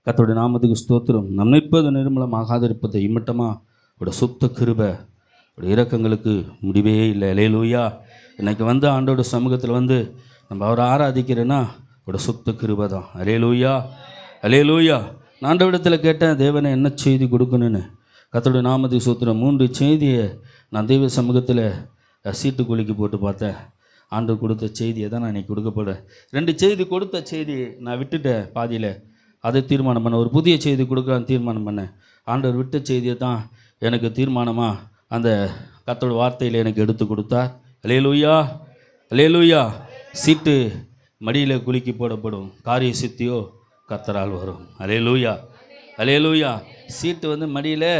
கர்த்தருடைய நாமத்துக்கு ஸ்தோத்திரம். நம் நிற்பது நிர்மலமாகாதிருப்பதை இம்மட்டமாக உடைய சுத்த கிருபை உடைய இரக்கங்களுக்கு முடிவே இல்லை. அல்லேலூயா. இன்றைக்கி வந்து ஆண்டோட சமூகத்தில் வந்து நம்ம அவரை ஆராதிக்கிறேன்னா உடைய சுத்த கிருபை தான். அல்லேலூயா, அல்லேலூயா. நான் ஆண்டவரிடத்தில் கேட்டேன், தேவனை என்ன செய்தி கொடுக்கணுன்னு. கர்த்தருடைய நாமத்துக்கு ஸ்தோத்திரம். 3 செய்தியை நான் தெய்வ சமூகத்தில் சீட்டு குலுக்கி போட்டு பார்த்தேன். ஆண்டவர் கொடுத்த செய்தியை தான் நான் இன்றைக்கி கொடுக்க போகிறேன். 2 செய்தி கொடுத்த செய்தி நான் விட்டுட்டேன் பாதியில். அதை தீர்மானம் பண்ணேன். ஒரு புதிய செய்தி கொடுக்கலான்னு தீர்மானம் பண்ணேன். ஆண்டவர் விட்ட செய்தியை தான் எனக்கு தீர்மானமாக அந்த கர்த்தருடைய வார்த்தையில் எனக்கு எடுத்து கொடுத்தார். அல்லேலூயா, அல்லேலூயா. சீட்டு மடியில் குலுக்கி போடப்படும், காரிய சித்தியோ கர்த்தரால் வரும். அல்லேலூயா, அல்லேலூயா. சீட்டு வந்து மடியில்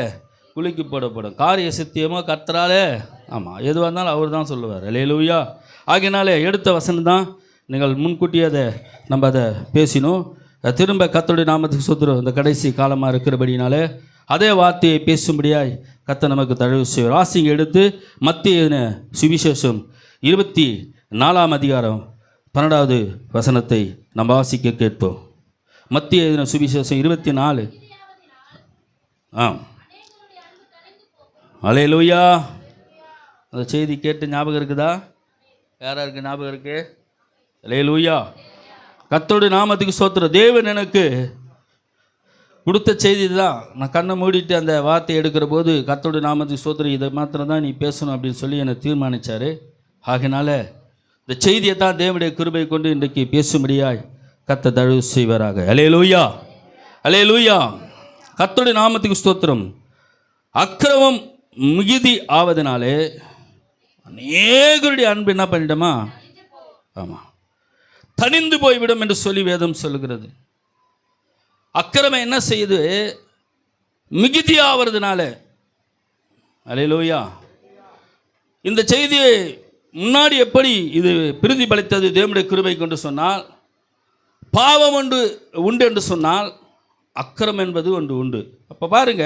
குலுக்கி போடப்படும், காரிய சித்தியமோ கர்த்தராலே. ஆமாம், எதுவாக இருந்தாலும் அவர் தான் சொல்லுவார். அல்லேலூயா. ஆகினாலே எடுத்த வசனம் தான். நீங்கள் முன்கூட்டியே நம்ம அதை பேசினோம். திரும்ப கர்த்தருடைய நாமத்துக்கு ஸ்தோத்திரம். இந்த கடைசி காலமாக இருக்கிறபடினாலே அதே வார்த்தையை பேசும்படியாய் கர்த்தர் நமக்கு தயவு செய்வார். வாசிங்க எடுத்து மத்திய சுவிசேஷம் 24ஆம் அதிகாரம் 12வது வசனத்தை நம்ம வாசிக்க கேட்போம். மத்திய சுவிசேஷம் 24. அல்லேலூயா. அந்த செய்தி கேட்டு ஞாபகம் இருக்குதா? யாராருக்கு ஞாபகம் இருக்கு? அல்லேலூயா. கர்த்தருடைய நாமத்துக்கு ஸ்தோத்திரம். தேவன் எனக்கு கொடுத்த செய்தி தான். நான் கண்ணை மூடிட்டு அந்த வார்த்தை எடுக்கிற போது கர்த்தருடைய நாமத்துக்கு ஸ்தோத்திரம், இதை மாத்திரம் தான் நீ பேசணும் அப்படின்னு சொல்லி என்னை தீர்மானித்தார். ஆகினால இந்த செய்தியை தான் தேவனுடைய கிருபை கொண்டு இன்றைக்கு பேசும்படியாய் கர்த்தர் தயவு செய்வாராக. அல்லேலூயா, அல்லேலூயா. கர்த்தருடைய நாமத்துக்கு ஸ்தோத்திரம். அக்கிரமம் மிகுதி ஆவதனாலே அநேகருடைய அன்பு என்ன பண்ணிட்டோமா? ஆமாம், தனிந்து போய்விடும் என்று சொல்லி வேதம் சொல்லுகிறது. அக்கிரமம் என்ன செய்யுது? மிகுதி ஆவறதுனால. அல்லேலூயா. இந்த செய்தியை முன்னாடி எப்படி இது பிரதிபலித்தது தேவனுடைய கிருபை கொண்டு சொன்னால், பாவம் உண்டு என்று சொன்னால் அக்கிரமம் என்பது ஒன்று உண்டு. அப்போ பாருங்க,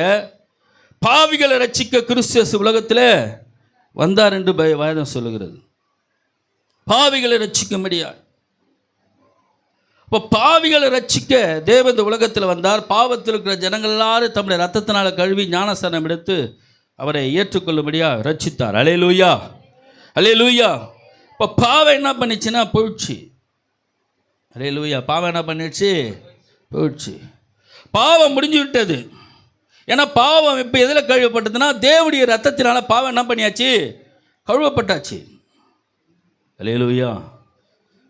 பாவிகளை ரட்சிக்க கிறிஸ்து உலகத்தில் வந்தார் என்று வேதம் சொல்லுகிறது. பாவிகளை ரட்சிக்கும்படியா. இப்போ பாவிகளை ரட்சிக்க தேவன் இந்த உலகத்தில் வந்தார். பாவத்தில் இருக்கிற ஜனங்கள் எல்லாரும் தம்முடைய ரத்தத்தினால் கழுவி ஞானஸ்நானம் எடுத்து அவரை ஏற்றுக்கொள்ளும்படியா ரட்சித்தார். அல்லேலூயா, அல்லேலூயா. இப்போ பாவம் என்ன பண்ணிச்சுன்னா போயிடுச்சு. அல்லேலூயா. பாவம் என்ன பண்ணிடுச்சு? போயிடுச்சு. பாவம் முடிஞ்சு விட்டது. ஏன்னா பாவம் இப்போ எதில் கழுவப்பட்டதுன்னா தேவனுடைய ரத்தத்தினால பாவம் என்ன பண்ணியாச்சு? கழுவப்பட்டாச்சு. அல்லேலூயா.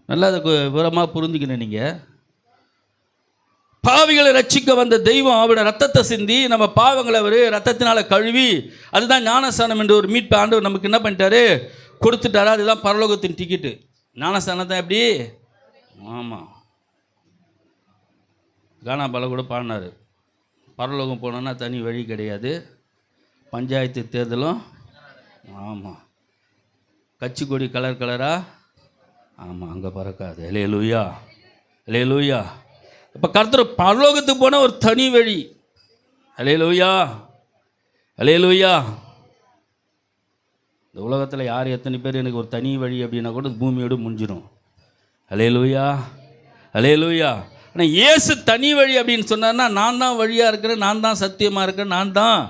நல்லா அதை விவரமாக புரிஞ்சுக்கணும். நீங்கள் பாவிகளை ரட்சிக்க வந்த தெய்வம் அவருடைய ரத்தத்தை சிந்தி நம்ம பாவங்களை அவர் ரத்தத்தினால கழுவி, அதுதான் ஞானஸ்நானம் என்ற ஒரு மீட்பு ஆண்டவர் நமக்கு என்ன பண்ணிட்டாரு? கொடுத்துட்டாரு. அதுதான் பரலோகத்தின் டிக்கெட்டு. ஞானஸ்நானம் தான் எப்படி? ஆமாம், கானா பால கூட பாடினார். பரலோகம் போனோன்னா தனி வழி கிடையாது, பஞ்சாயத்து தேர்தலும். ஆமாம், கட்சி கொடி கலர் கலராக. ஆமாம், அங்கே பறக்காது. அல்லேலூயா, அல்லேலூயா. இப்போ கர்த்தர் பரலோகத்துக்கு போனால் ஒரு தனி வழி. அல்லேலூயா, அல்லேலூயா. இந்த உலகத்தில் யார் எத்தனை பேர் எனக்கு ஒரு தனி வழி அப்படின்னா கூட பூமியோடு முடிஞ்சிடும். அல்லேலூயா, அல்லேலூயா. ஆனால் இயேசு தனி வழி அப்படின்னு சொன்னார்னா, நான் தான் வழியாக இருக்கிறேன், நான் தான் சத்தியமாக இருக்கிறேன், நான் தான்.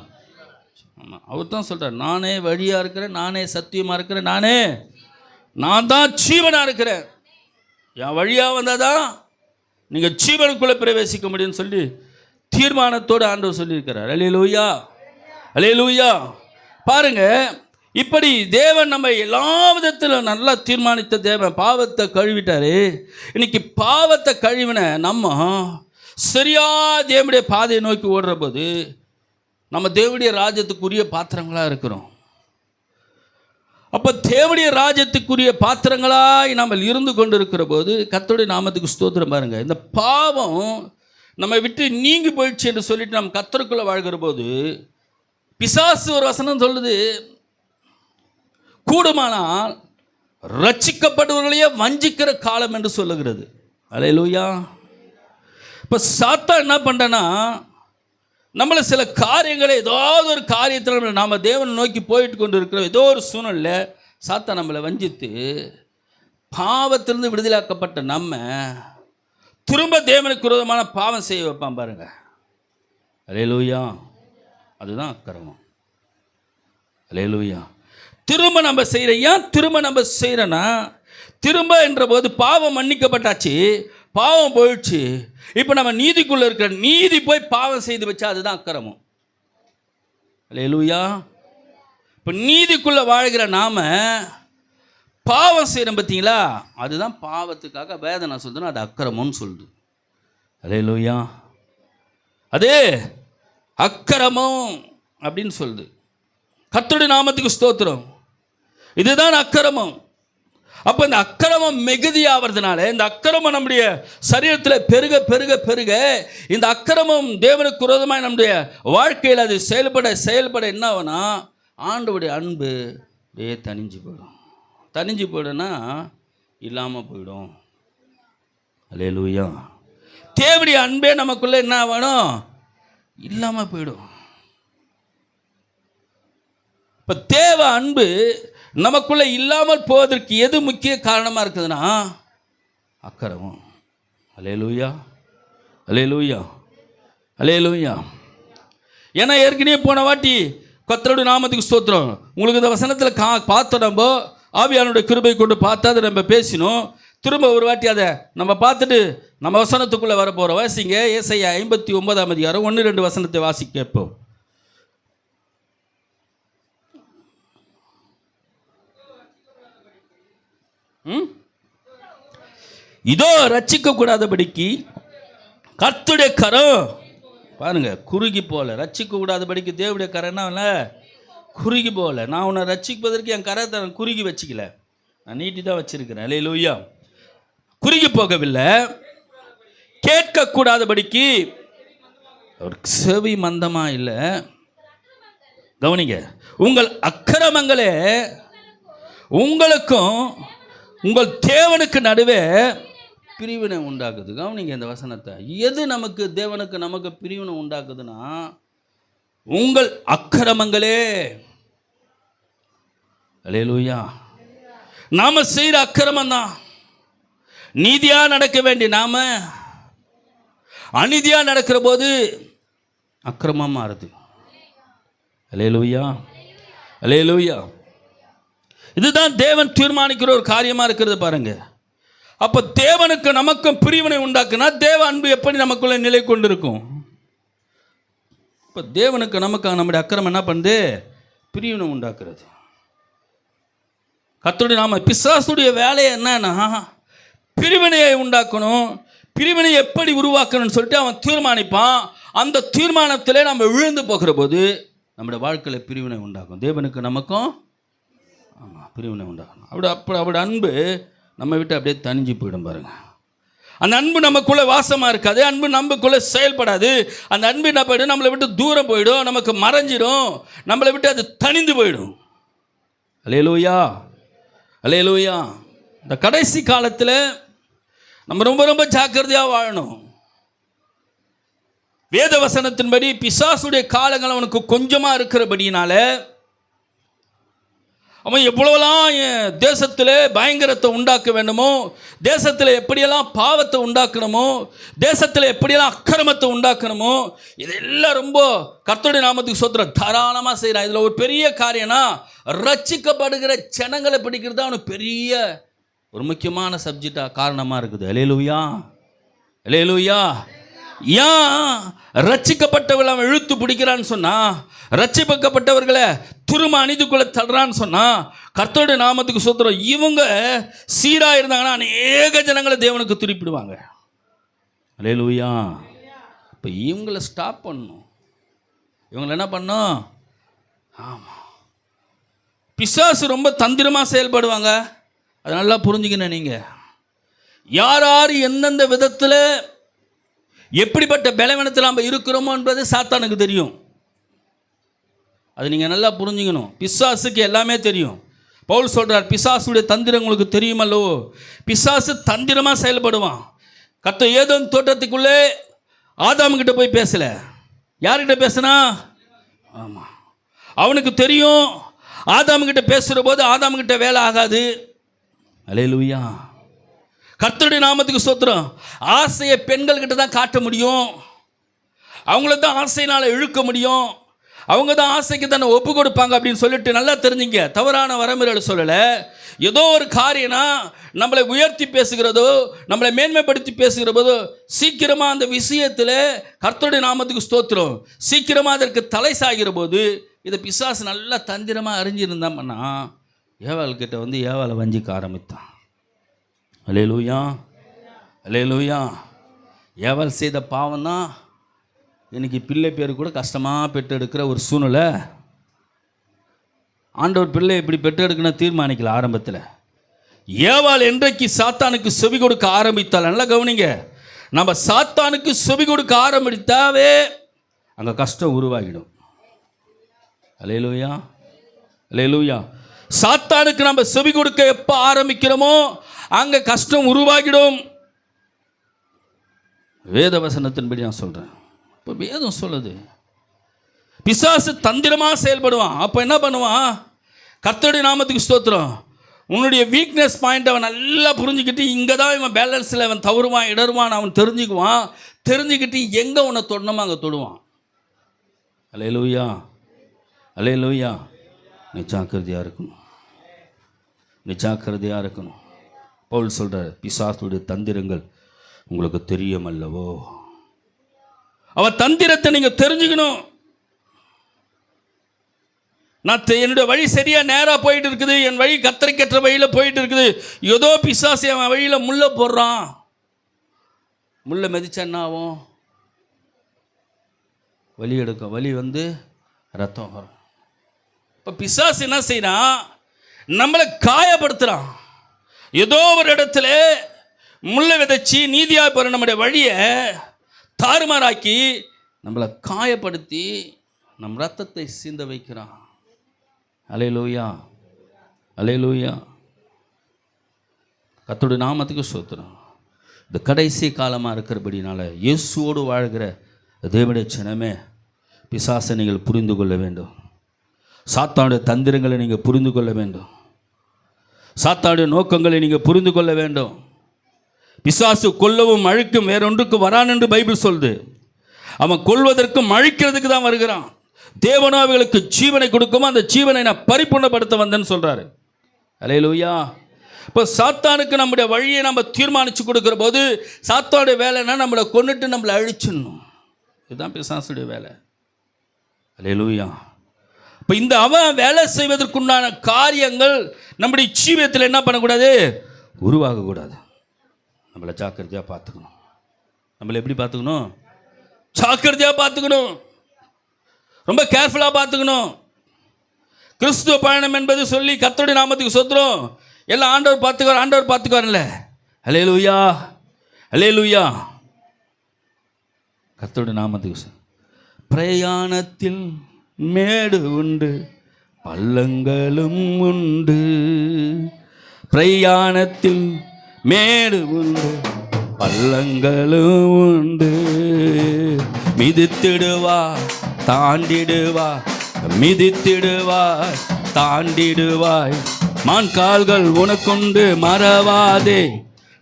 ஆமாம், அவர் தான் சொல்கிறார், நானே வழியாக இருக்கிறேன், நானே சத்தியமாக இருக்கிறேன், நான் தான் ஜீவனாக இருக்கிறேன். என் வழியாக வந்தால் தான் நீங்கள் ஜீவனுக்குள்ளே பிரவேசிக்க முடியும்னு சொல்லி தீர்மானத்தோடு ஆண்டவர் சொல்லியிருக்கிறார். அல்லேலூயா, அல்லேலூயா. பாருங்க, இப்படி தேவன் நம்ம எல்லா விதத்திலும் நல்லா தீர்மானித்த தேவன் பாவத்தை கழுவிட்டாரு. இன்னைக்கு பாவத்தை கழுவின நம்ம சரியா தேவனுடைய பாதையை நோக்கி ஓடுற போது நம்ம தேவனுடைய ராஜ்யத்துக்குரிய பாத்திரங்களாக இருக்கிறோம். அப்போ தேவனுடைய ராஜ்யத்துக்குரிய பாத்திரங்களாய் நம்ம இருந்து கொண்டு இருக்கிற போது கர்த்தருடைய நாமத்துக்கு ஸ்தோத்திரம். பாருங்க, இந்த பாவம் நம்ம விட்டு நீங்கி போயிடுச்சு என்று சொல்லிட்டு நம்ம கர்த்தருக்குள்ளே வாழ்கிற போது பிசாசு ஒரு வசனம் சொல்லுது, கூடுமானால் ரட்சிக்கப்படுவர்களையே வஞ்சிக்கிற காலம் என்று சொல்லுகிறது. அல்லேலூயா. இப்போ சாத்தான் என்ன பண்ணுறேன்னா, நம்மளை சில காரியங்களை ஏதாவது ஒரு காரியத்தில் நாம் தேவனை நோக்கி போயிட்டு கொண்டு இருக்கிறோம். ஏதோ ஒரு சூழ்நிலை சாத்தான் நம்மளை வஞ்சித்து பாவத்திலிருந்து விடுதலாக்கப்பட்ட நம்ம திரும்ப தேவனுக்கு விரோதமான பாவம் செய்ய வைப்பான் பாருங்க. அல்லேலூயா. அதுதான் அக்கிரமம். அல்லேலூயா. திரும்ப நம்ம செய்கிற, ஏன் திரும்ப நம்ம செய்கிறோன்னா, திரும்ப என்ற போது பாவம் மன்னிக்கப்பட்டாச்சு, பாவம் போயிடுச்சு. இப்போ நம்ம நீதிக்குள்ளே இருக்கிற, நீதி போய் பாவம் செய்து வச்சா அதுதான் அக்கிரமம். அல்லேலூயா. இப்போ நீதிக்குள்ளே வாழ்கிற நாம பாவம் செய்கிறோம் பார்த்தீங்களா, அதுதான் பாவத்துக்காக வேதனை சொல்லுதுன்னா அது அக்கிரமம்னு சொல்லுது. அல்லேலூயா. அதே அக்கிரமம் அப்படின்னு சொல்லுது. கர்த்தருடைய நாமத்துக்கு ஸ்தோத்திரம். இதுதான் அக்கிரமம். அப்போ இந்த அக்கிரமம் மிகுதியாகிறதுனால, இந்த அக்கிரமம் நம்முடைய சரீரத்தில் பெருக பெருக பெருக, இந்த அக்கிரமம் தேவனுக்கு விரோதமாக நம்முடைய வாழ்க்கையில் அது செயல்பட என்ன ஆகும்னா, ஆண்டவருடைய அன்பு அப்படியே தனிஞ்சு போயிடும். தனிஞ்சு போயிடும்னா இல்லாமல் போயிடும். அல்லேலூயா. தேவனுடைய அன்பே நமக்குள்ளே என்ன ஆகணும், இல்லாமல் போயிடும். இப்போ தேவ அன்பு நமக்குள்ளே இல்லாமல் போவதற்கு எது முக்கிய காரணமாக இருக்குதுன்னா அக்கிரமம். அல்லேலூயா. அல்லேலூயா. அல்லேலூயா. ஏன்னா ஏற்கனவே போன வாட்டி கர்த்தருடைய நாமத்துக்கு ஸ்தோத்திரம், உங்களுக்கு இந்த வசனத்தில் பார்த்தோம், நம்ம ஆவியானுடைய கிருபை கொண்டு பார்த்தா அதை நம்ம பேசினோம். திரும்ப ஒரு வாட்டி அதை நம்ம பார்த்துட்டு நம்ம வசனத்துக்குள்ளே வர போகிறோம். வாசிங்க ஏசாயா 59 1-2 வசனத்தை வாசி கேட்போம். இதோ ரட்சிக்க கூடாதபடிக்கு கர்த்தருடைய கரம் பாருங்க குறுகி போல. ரட்சிக்க கூடாதபடிக்கு தேவனுடைய கரம் என்ன குறுகி போல. நான் உன்னை ரட்சிப்பதற்கு என் கரத்தை நான் குறுகி வச்சுக்கல, நான் நீட்டி தான் வச்சிருக்கிறேன். அல்லேலூயா. குறுகி போகவில்லை. கேட்கக்கூடாதபடிக்கு ஒரு செவி மந்தமா இல்லை. கவனிங்க, உங்கள் அக்கிரமங்களே உங்களுக்கும் உங்கள் தேவனுக்கு நடுவே பிரிவினை உண்டாக்குது. கவனிங்க இந்த வசனத்தை. எது நமக்கு தேவனுக்கு நமக்கு பிரிவினை உண்டாக்குதுன்னா உங்கள் அக்கிரமங்களே. அல்லேலூயா. நாம செய்கிற அக்கிரமம் தான். நீதியா நடக்க வேண்டிய நாம அநீதியா நடக்கிற போது அக்கிரமம் மாறுது. அல்லேலூயா. அல்லேலூயா. இதுதான் தேவன் தீர்மானிக்கிற ஒரு காரியமாக இருக்கிறது பாருங்க. அப்போ தேவனுக்கு நமக்கும் பிரிவினை உண்டாக்குனா தேவ அன்பு எப்படி நமக்குள்ள நிலை கொண்டிருக்கும்? இப்போ தேவனுக்கு நமக்கு நம்முடைய அக்கிரமம் என்ன பண்ணுது? பிரிவினை உண்டாக்குறது. கர்த்தருடைய நாம பிசாசுடைய வேலையை என்னன்னா பிரிவினையை உண்டாக்கணும். பிரிவினை எப்படி உருவாக்கணும்னு சொல்லிட்டு அவன் தீர்மானிப்பான். அந்த தீர்மானத்திலே நம்ம விழுந்து போகிற போது நம்முடைய வாழ்க்கையில் பிரிவினை உண்டாக்கும். தேவனுக்கு நமக்கும் ஆமாம் பிரிவினை உண்டாகணும். அப்படி அன்பு நம்ம விட்டு அப்படியே தனிஞ்சு போயிடும் பாருங்க. அந்த அன்பு நமக்குள்ளே வாசமாக இருக்காது. அன்பு நமக்குள்ளே செயல்படாது. அந்த அன்பு என்ன போயிடும்? நம்மளை விட்டு தூரம் போயிடும், நமக்கு மறைஞ்சிடும், நம்மளை விட்டு அது தனிந்து போயிடும். அல்லேலூயா. அல்லேலூயா. இந்த கடைசி காலத்தில் நம்ம ரொம்ப ரொம்ப ஜாக்கிரதையாக வாழணும். வேத வசனத்தின்படி பிசாசுடைய காலங்கள் அவனுக்கு கொஞ்சமாக இருக்கிறபடினால அவன் எவ்வளோலாம் தேசத்தில் பயங்கரத்தை உண்டாக்க வேண்டுமோ, தேசத்தில் எப்படியெல்லாம் பாவத்தை உண்டாக்கணுமோ, தேசத்தில் எப்படியெல்லாம் அக்கிரமத்தை உண்டாக்கணுமோ, இதெல்லாம் ரொம்ப கர்த்தருடைய நாமத்துக்கு ஸ்தோத்திரம் தாராளமாக செய்கிறான். இதில் ஒரு பெரிய காரியம்னா ரட்சிக்கப்படுகிற ஜனங்களை பிடிக்கிறது தான் அவனுக்கு பெரிய ஒரு முக்கியமான சப்ஜெக்டாக காரணமாக இருக்குது. அல்லேலூயா. அல்லேலூயா. ஏன் ரட்சிக்கப்பட்டவர்கள் அவன் இழுத்து பிடிக்கிறான்னு சொன்னா, ரட்சிக்கப்பட்டவர்களை திரும்ப அநீதிக்குள்ள தள்ளுறான்னு சொன்னா, கர்த்தருடைய நாமத்துக்கு ஸ்தோத்திரம், இவங்க சீராக இருந்தாங்கன்னா அநேக ஜனங்களை தேவனுக்கு திருப்பிடுவாங்க. அல்லேலூயா. இப்போ இவங்களை ஸ்டாப் பண்ணணும். இவங்களை என்ன பண்ணணும்? ஆமாம், பிசாசு ரொம்ப தந்திரமாக செயல்படுவாங்க. அது நல்லா புரிஞ்சுக்கணும். நீங்கள் யார் யார் எந்தெந்த விதத்தில் எப்படிப்பட்ட பலவீனத்தில் நம்ம இருக்கிறோமோ என்பது சாத்தானுக்கு தெரியும். அது நீங்கள் நல்லா புரிஞ்சுக்கணும். பிசாசுக்கு எல்லாமே தெரியும். பவுல் சொல்கிறார், பிசாசுடைய தந்திரம் உங்களுக்கு தெரியுமல்லோ. பிசாசு தந்திரமாக செயல்படுவான். கர்த்தர் ஏதோம் தோட்டத்துக்குள்ளே ஆதாமுக்கிட்ட போய் பேசலை. யார்கிட்ட பேசுனா? ஆமாம், அவனுக்கு தெரியும் ஆதாமுக்கிட்ட பேசுகிற போது ஆதாமுக்கிட்ட வேலை ஆகாது. அல்லேலூயா. கர்த்தருடைய நாமத்துக்கு ஸ்தோத்திரம். ஆசையை பெண்கள் கிட்ட தான் காட்ட முடியும், அவங்கள தான் ஆசையினால் இழுக்க முடியும், அவங்க தான் ஆசைக்கு தானே ஒப்பு கொடுப்பாங்க அப்படின்னு சொல்லிட்டு நல்லா தெரிஞ்சுங்க. தவறான வரமுறையில் சொல்லலை. ஏதோ ஒரு காரியம்னா நம்மளை உயர்த்தி பேசுகிறதோ நம்மளை மேன்மைப்படுத்தி பேசுகிற போதோ சீக்கிரமாக அந்த விஷயத்தில் கர்த்தருடைய நாமத்துக்கு ஸ்தோத்திரம் சீக்கிரமாக அதற்கு தலை சாகிற போது இதை பிசாசு நல்லா தந்திரமாக அறிஞ்சிருந்தாமன்னா ஏவாள்கிட்ட வந்து ஏவாளை வஞ்சிக்க ஆரம்பித்தான். அல்லேலூயா, அல்லேலூயா. ஏவாள் செய்த பாவம் தான் இன்னைக்கு பிள்ளை பேர் கூட கஷ்டமாக பெற்றெடுக்கிற ஒரு சூழ்நிலை. ஆண்டவர் பிள்ளை இப்படி பெற்றெடுக்கணும் தீர்மானிக்கல. ஆரம்பத்தில் ஏவாள் என்றைக்கு சாத்தானுக்கு செவி கொடுக்க ஆரம்பித்தால், நல்லா கவனிங்க, நம்ம சாத்தானுக்கு செவி கொடுக்க ஆரம்பித்தாவே அங்கே கஷ்டம் உருவாகிடும். அல்லேலூயா, அல்லேலூயா. சாத்தானுக்கு நம்ம செவி கொடுக்க எப்போ ஆரம்பிக்கிறோமோ அங்கே கஷ்டம் உருவாகிடும். வேத வசனத்தின்படி நான் சொல்கிறேன். இப்போ வேதம் சொல்லுது பிசாசு தந்திரமாக செயல்படுவான். அப்போ என்ன பண்ணுவான்? கர்த்தருடைய நாமத்துக்கு ஸ்தோத்திரம். உன்னுடைய வீக்னஸ் பாயிண்ட் அவன் நல்லா புரிஞ்சுக்கிட்டு இங்கே தான் இவன் பேலன்ஸில் அவன் தவறுவான் இடருவான் அவன் தெரிஞ்சுக்குவான். தெரிஞ்சுக்கிட்டு எங்கே உன்னை தொடணுமோ அங்கே தொடுவான். அல்லேலூயா, அல்லேலூயா. நீ ஜாக்கிரதையாக இருக்கணும், நீ ஜாக்கிரதையாக இருக்கணும். பவுல் சொல்கிறார், பிசாசுடைய தந்திரங்கள் உங்களுக்கு தெரியும் அல்லவோ. அவன் தந்திரத்தை நீங்கள் தெரிஞ்சுக்கணும். நான் என்னுடைய வழி சரியாக நேராக போயிட்டு இருக்குது, என் வழி கத்தரிக்கற்ற வழியில் போயிட்டு இருக்குது. ஏதோ பிசாசு அவன் வழியில் முள்ளை போடுறான். முள்ளை மிதிச்சா என்ன ஆகும்? வலி எடுக்கும். வலி வந்து ரத்தம் வரும். இப்போ பிசாசு என்ன செய்யறான்? நம்மளை காயப்படுத்துகிறான். ஏதோ ஒரு இடத்துல முள்ளை விதைச்சி நீதியாக போகிற நம்முடைய வழியை தாறுமாறாக்கி நம்மளை காயப்படுத்தி நம் ரத்தத்தை சிந்த வைக்கிறான். அல்லேலூயா, அல்லேலூயா. கர்த்தருடைய நாமத்துக்கு ஸ்தோத்திரம். இந்த கடைசி காலமாக இருக்கிறபடினால இயேசுவோடு வாழ்கிற தேவனுடைய ஜனமே, பிசாசை நீங்கள் புரிந்து கொள்ள வேண்டும். சாத்தானுடைய தந்திரங்களை நீங்கள் புரிந்து கொள்ள வேண்டும். சாத்தானுடைய நோக்கங்களை நீங்கள் புரிந்து கொள்ள வேண்டும். பிசாசு கொல்லவும் அழிக்கும் வேறொன்றுக்கு வரான் என்று பைபிள் சொல்லுது. அவன் கொல்வதற்கும் அழிக்கிறதுக்கு தான் வருகிறான். தேவனாவிகளுக்கு ஜீவனை கொடுக்கும், அந்த ஜீவனை நான் பரிபூர்ணப்படுத்த வந்தேன்னு சொல்கிறாரு. அல்லேலூயா. இப்போ சாத்தானுக்கு நம்முடைய வழியை நம்ம தீர்மானித்து கொடுக்குற போது சாத்தானுடைய வேலைன்னா நம்மளை கொண்டுட்டு நம்மளை அழிச்சிடணும். இதுதான் பிசாசுடைய வேலை. அல்லேலூயா. இப்போ இந்த அவன் வேலை செய்வதற்குண்டான காரியங்கள் நம்முடைய ஜீவியத்தில் என்ன பண்ணக்கூடாது? உருவாகக்கூடாது. நம்மளை ஜாக்கிரதையாக பார்த்துக்கணும். நம்மளை எப்படி பார்த்துக்கணும்? ஜாக்கிரதையாக பார்த்துக்கணும், ரொம்ப கேர்ஃபுல்லாக பார்த்துக்கணும். கிறிஸ்துவ பயணம் என்பது சொல்லி கர்த்தருடைய நாமத்துக்கு ஸ்தோத்திரம் எல்லாம் ஆண்டவர் பார்த்துக்குவார், ஆண்டவர் பார்த்துக்குவார்ல. அல்லேலூயா, அல்லேலூயா. கர்த்தருடைய நாமத்துக்கு. பிரயாணத்தில் மேடு உண்டு பள்ளங்களும் உண்டு, பிரயாணத்தில் மேடு உண்டு பள்ளங்களும் உண்டு. மிதித்திடுவா தாண்டிடுவா, மிதித்திடுவாய் தாண்டிடுவாய். மான்கால்கள் உனக்கொண்டு மறவாதே,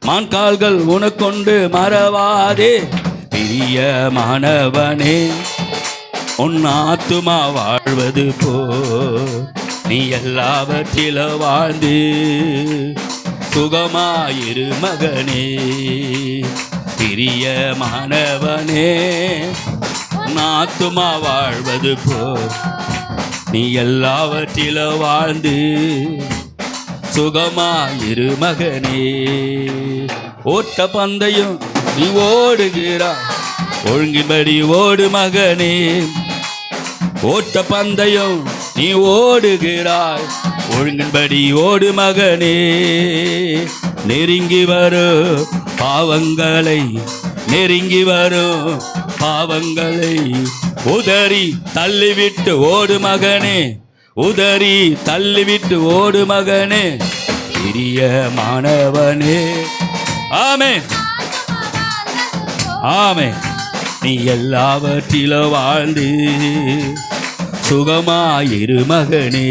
மான்கால்கள் உனக்கொண்டு மறவாதே. பிரியமானவனே, உன் ஆத்துமா வாழ்வது போ நீ எல்லாவற்றிலும் வாழ்ந்து சுகமாயிரு மகனே. பிரியமானவனே, உன் ஆத்துமா வாழ்வது போ நீ எல்லாவற்றிலும் வாழ்ந்து சுகமாயிரு மகனே. ஓட்ட பந்தயம் நீ ஓடுகிறாய், ஒழுங்கின்படி ஓடு மகனே. ஓட்ட பந்தயம் நீ ஓடுகிறாய், ஒழுங்கின்படி ஓடு மகனே. நெருங்கி வரும் பாவங்களை, நெருங்கி வரும் பாவங்களை உதறி தள்ளிவிட்டு ஓடு மகனே, உதறி தள்ளிவிட்டு ஓடு மகனே. பிரியமானவனே, ஆமென் ஆமென். நீ எல்லாவற்றிலும் வாழ்ந்து சுகமாயிரு மகனே,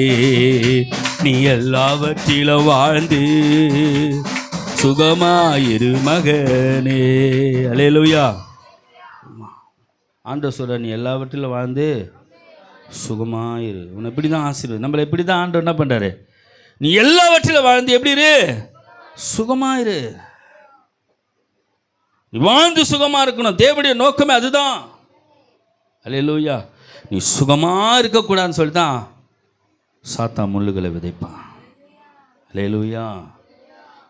நீ எல்லாவற்றிலும் வாழ்ந்து சுகமாயிரு மகனே. அல்லேலூயா. ஆண்டவர் சொல்ற, நீ எல்லாவற்றிலும் வாழ்ந்து சுகமாயிரு. உன்னை இப்படி தான் ஆசீர்வாதம். நம்மளை இப்படி தான் ஆண்டவர் என்ன பண்ணுறாரு, நீ எல்லாவற்றிலும் வாழ்ந்து எப்படி இரு, சுகமாயிரு. நீ வாழ்ந்து சுகமாக இருக்கணும். தேவனுடைய நோக்கமே அதுதான். அல்லேலூயா. நீ சுகமாக இருக்கக்கூடாதுன்னு சொல்லி தான் சாத்தா முள்ளுகளை விதைப்பான். அல்லேலூயா.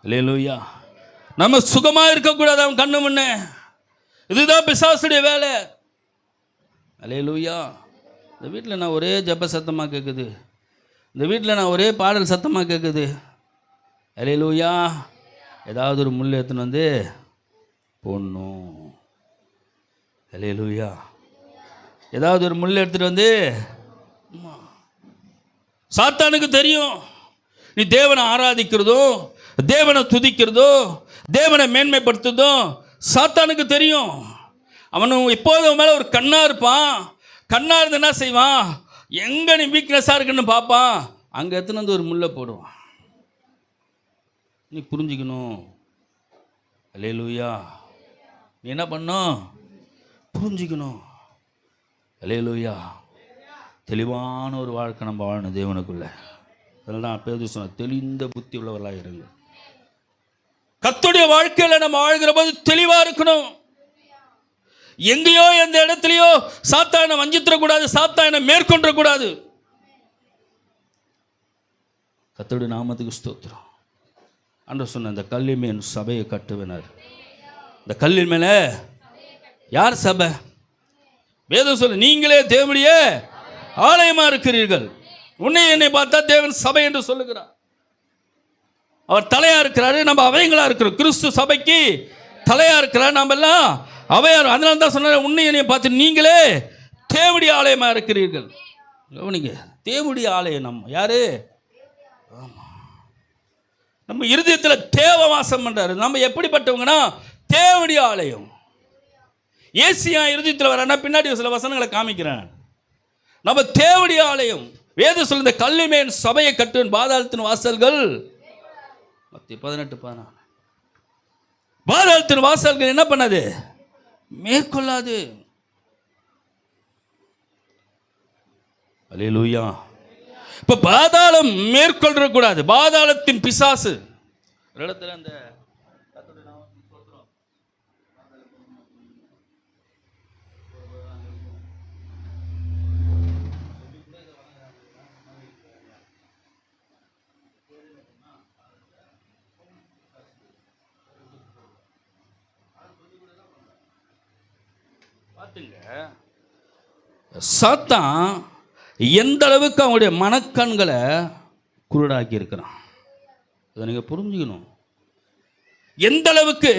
அல்லேலூயா. நம்ம சுகமாக இருக்கக்கூடாது அவன் கண்ணு முன்னே. இதுதான் பிசாசுடைய வேலை. அல்லேலூயா. இந்த வீட்டில் நான் ஒரே ஜப சத்தமாக கேட்குது, இந்த வீட்டில் நான் ஒரே பாடல் சத்தமாக கேட்குது. அல்லேலூயா. ஏதாவது ஒரு முள் எடுத்துன்னு வந்து போடணும். அல்லேலூயா. ஏதாவது ஒரு முள் எடுத்துகிட்டு வந்து, சாத்தானுக்கு தெரியும் நீ தேவனை ஆராதிக்கிறதோ, தேவனை துதிக்கிறதோ, தேவனை மேன்மைப்படுத்துதோ சாத்தானுக்கு தெரியும். அவனும் எப்போதும் மேலே ஒரு கண்ணாக இருப்பான். கண்ணாக இருந்து என்ன செய்வான், எங்கே நீ வீக்னஸாக இருக்குன்னு பார்ப்பான், அங்கே எடுத்துன்னு வந்து ஒரு முள்ளை போடுவான். நீ புரிஞ்சுக்கணும். அல்லேலூயா. நீ என்ன பண்ணணும், புரிஞ்சுக்கணும். அல்லேலூயா. தெளிவான ஒரு வாழ்க்கை நம்ம வாழணும் தேவனுக்குள்ள. அதெல்லாம் பேது சொன்ன, தெளிந்த புத்தி உள்ளவர்களாக இருங்க. கர்த்தருடைய வாழ்க்கையில் நம்ம வாழ்கிற போது தெளிவாக இருக்கணும். எங்கேயோ எந்த இடத்துலையோ சாத்தானை வஞ்சித்திடக்கூடாது, சாத்தானை மேற்கொண்டக்கூடாது. கர்த்தருடைய நாமத்துக்கு ஸ்தோத்திரம். ஆண்டவர் சொன்ன, இந்த கல்லின் மேல் சபையை கட்டுவினார். இந்த கல்லின் மேலே யார் சபை? வேதம் சொல்ல, நீங்களே தேவனுடைய ஆலயமா இருக்கிறீர்கள். உன்னை என்னை பார்த்தா தேவன் சபை என்று சொல்லுகிறார். அவர் தலையா இருக்கிறாரு, நம்ம அவைங்களா இருக்கிறோம். கிறிஸ்து சபைக்கு தலையா இருக்கிறார், நம்ம எல்லாம் அவையார். அதனால தான் சொன்னார், உன்னை என்னை பார்த்து நீங்களே தேவனுடைய ஆலயமா இருக்கிறீர்கள். கவனிங்க, தேவனுடைய ஆலயம் நம்ம யாரு? நம்ம இருதயத்தில் தேவ வாசம் பண்றாரு. நம்ம எப்படிப்பட்டவங்கன்னா தேவனுடைய ஆலயம். ஏசியா இருதயத்தில் வர, பின்னாடி சில வசனங்களை காமிக்கிறேன். நம்ம தேவனுடைய ஆலயம். வேதம் சொல்லுங்க, கல்லிமேன் சபையை கட்டுவன், பாதாளத்தின் வாசல்கள் 18:14. பாதாளத்தின் வாசல்கள் என்ன பண்ணாது, மேற்கொள்ளாது. அல்லேலூயா. இப்ப பாதாளம் மேற்கொள்ள கூடாது. பாதாளத்தின் பிசாசு இடத்துல அந்த சாத்தான் எந்த அளவுக்கு அவனுடைய மனக்கண்களை குருடாக்கி இருக்கிறான், அதை நீங்கள் புரிஞ்சுக்கணும். எந்த அளவுக்கு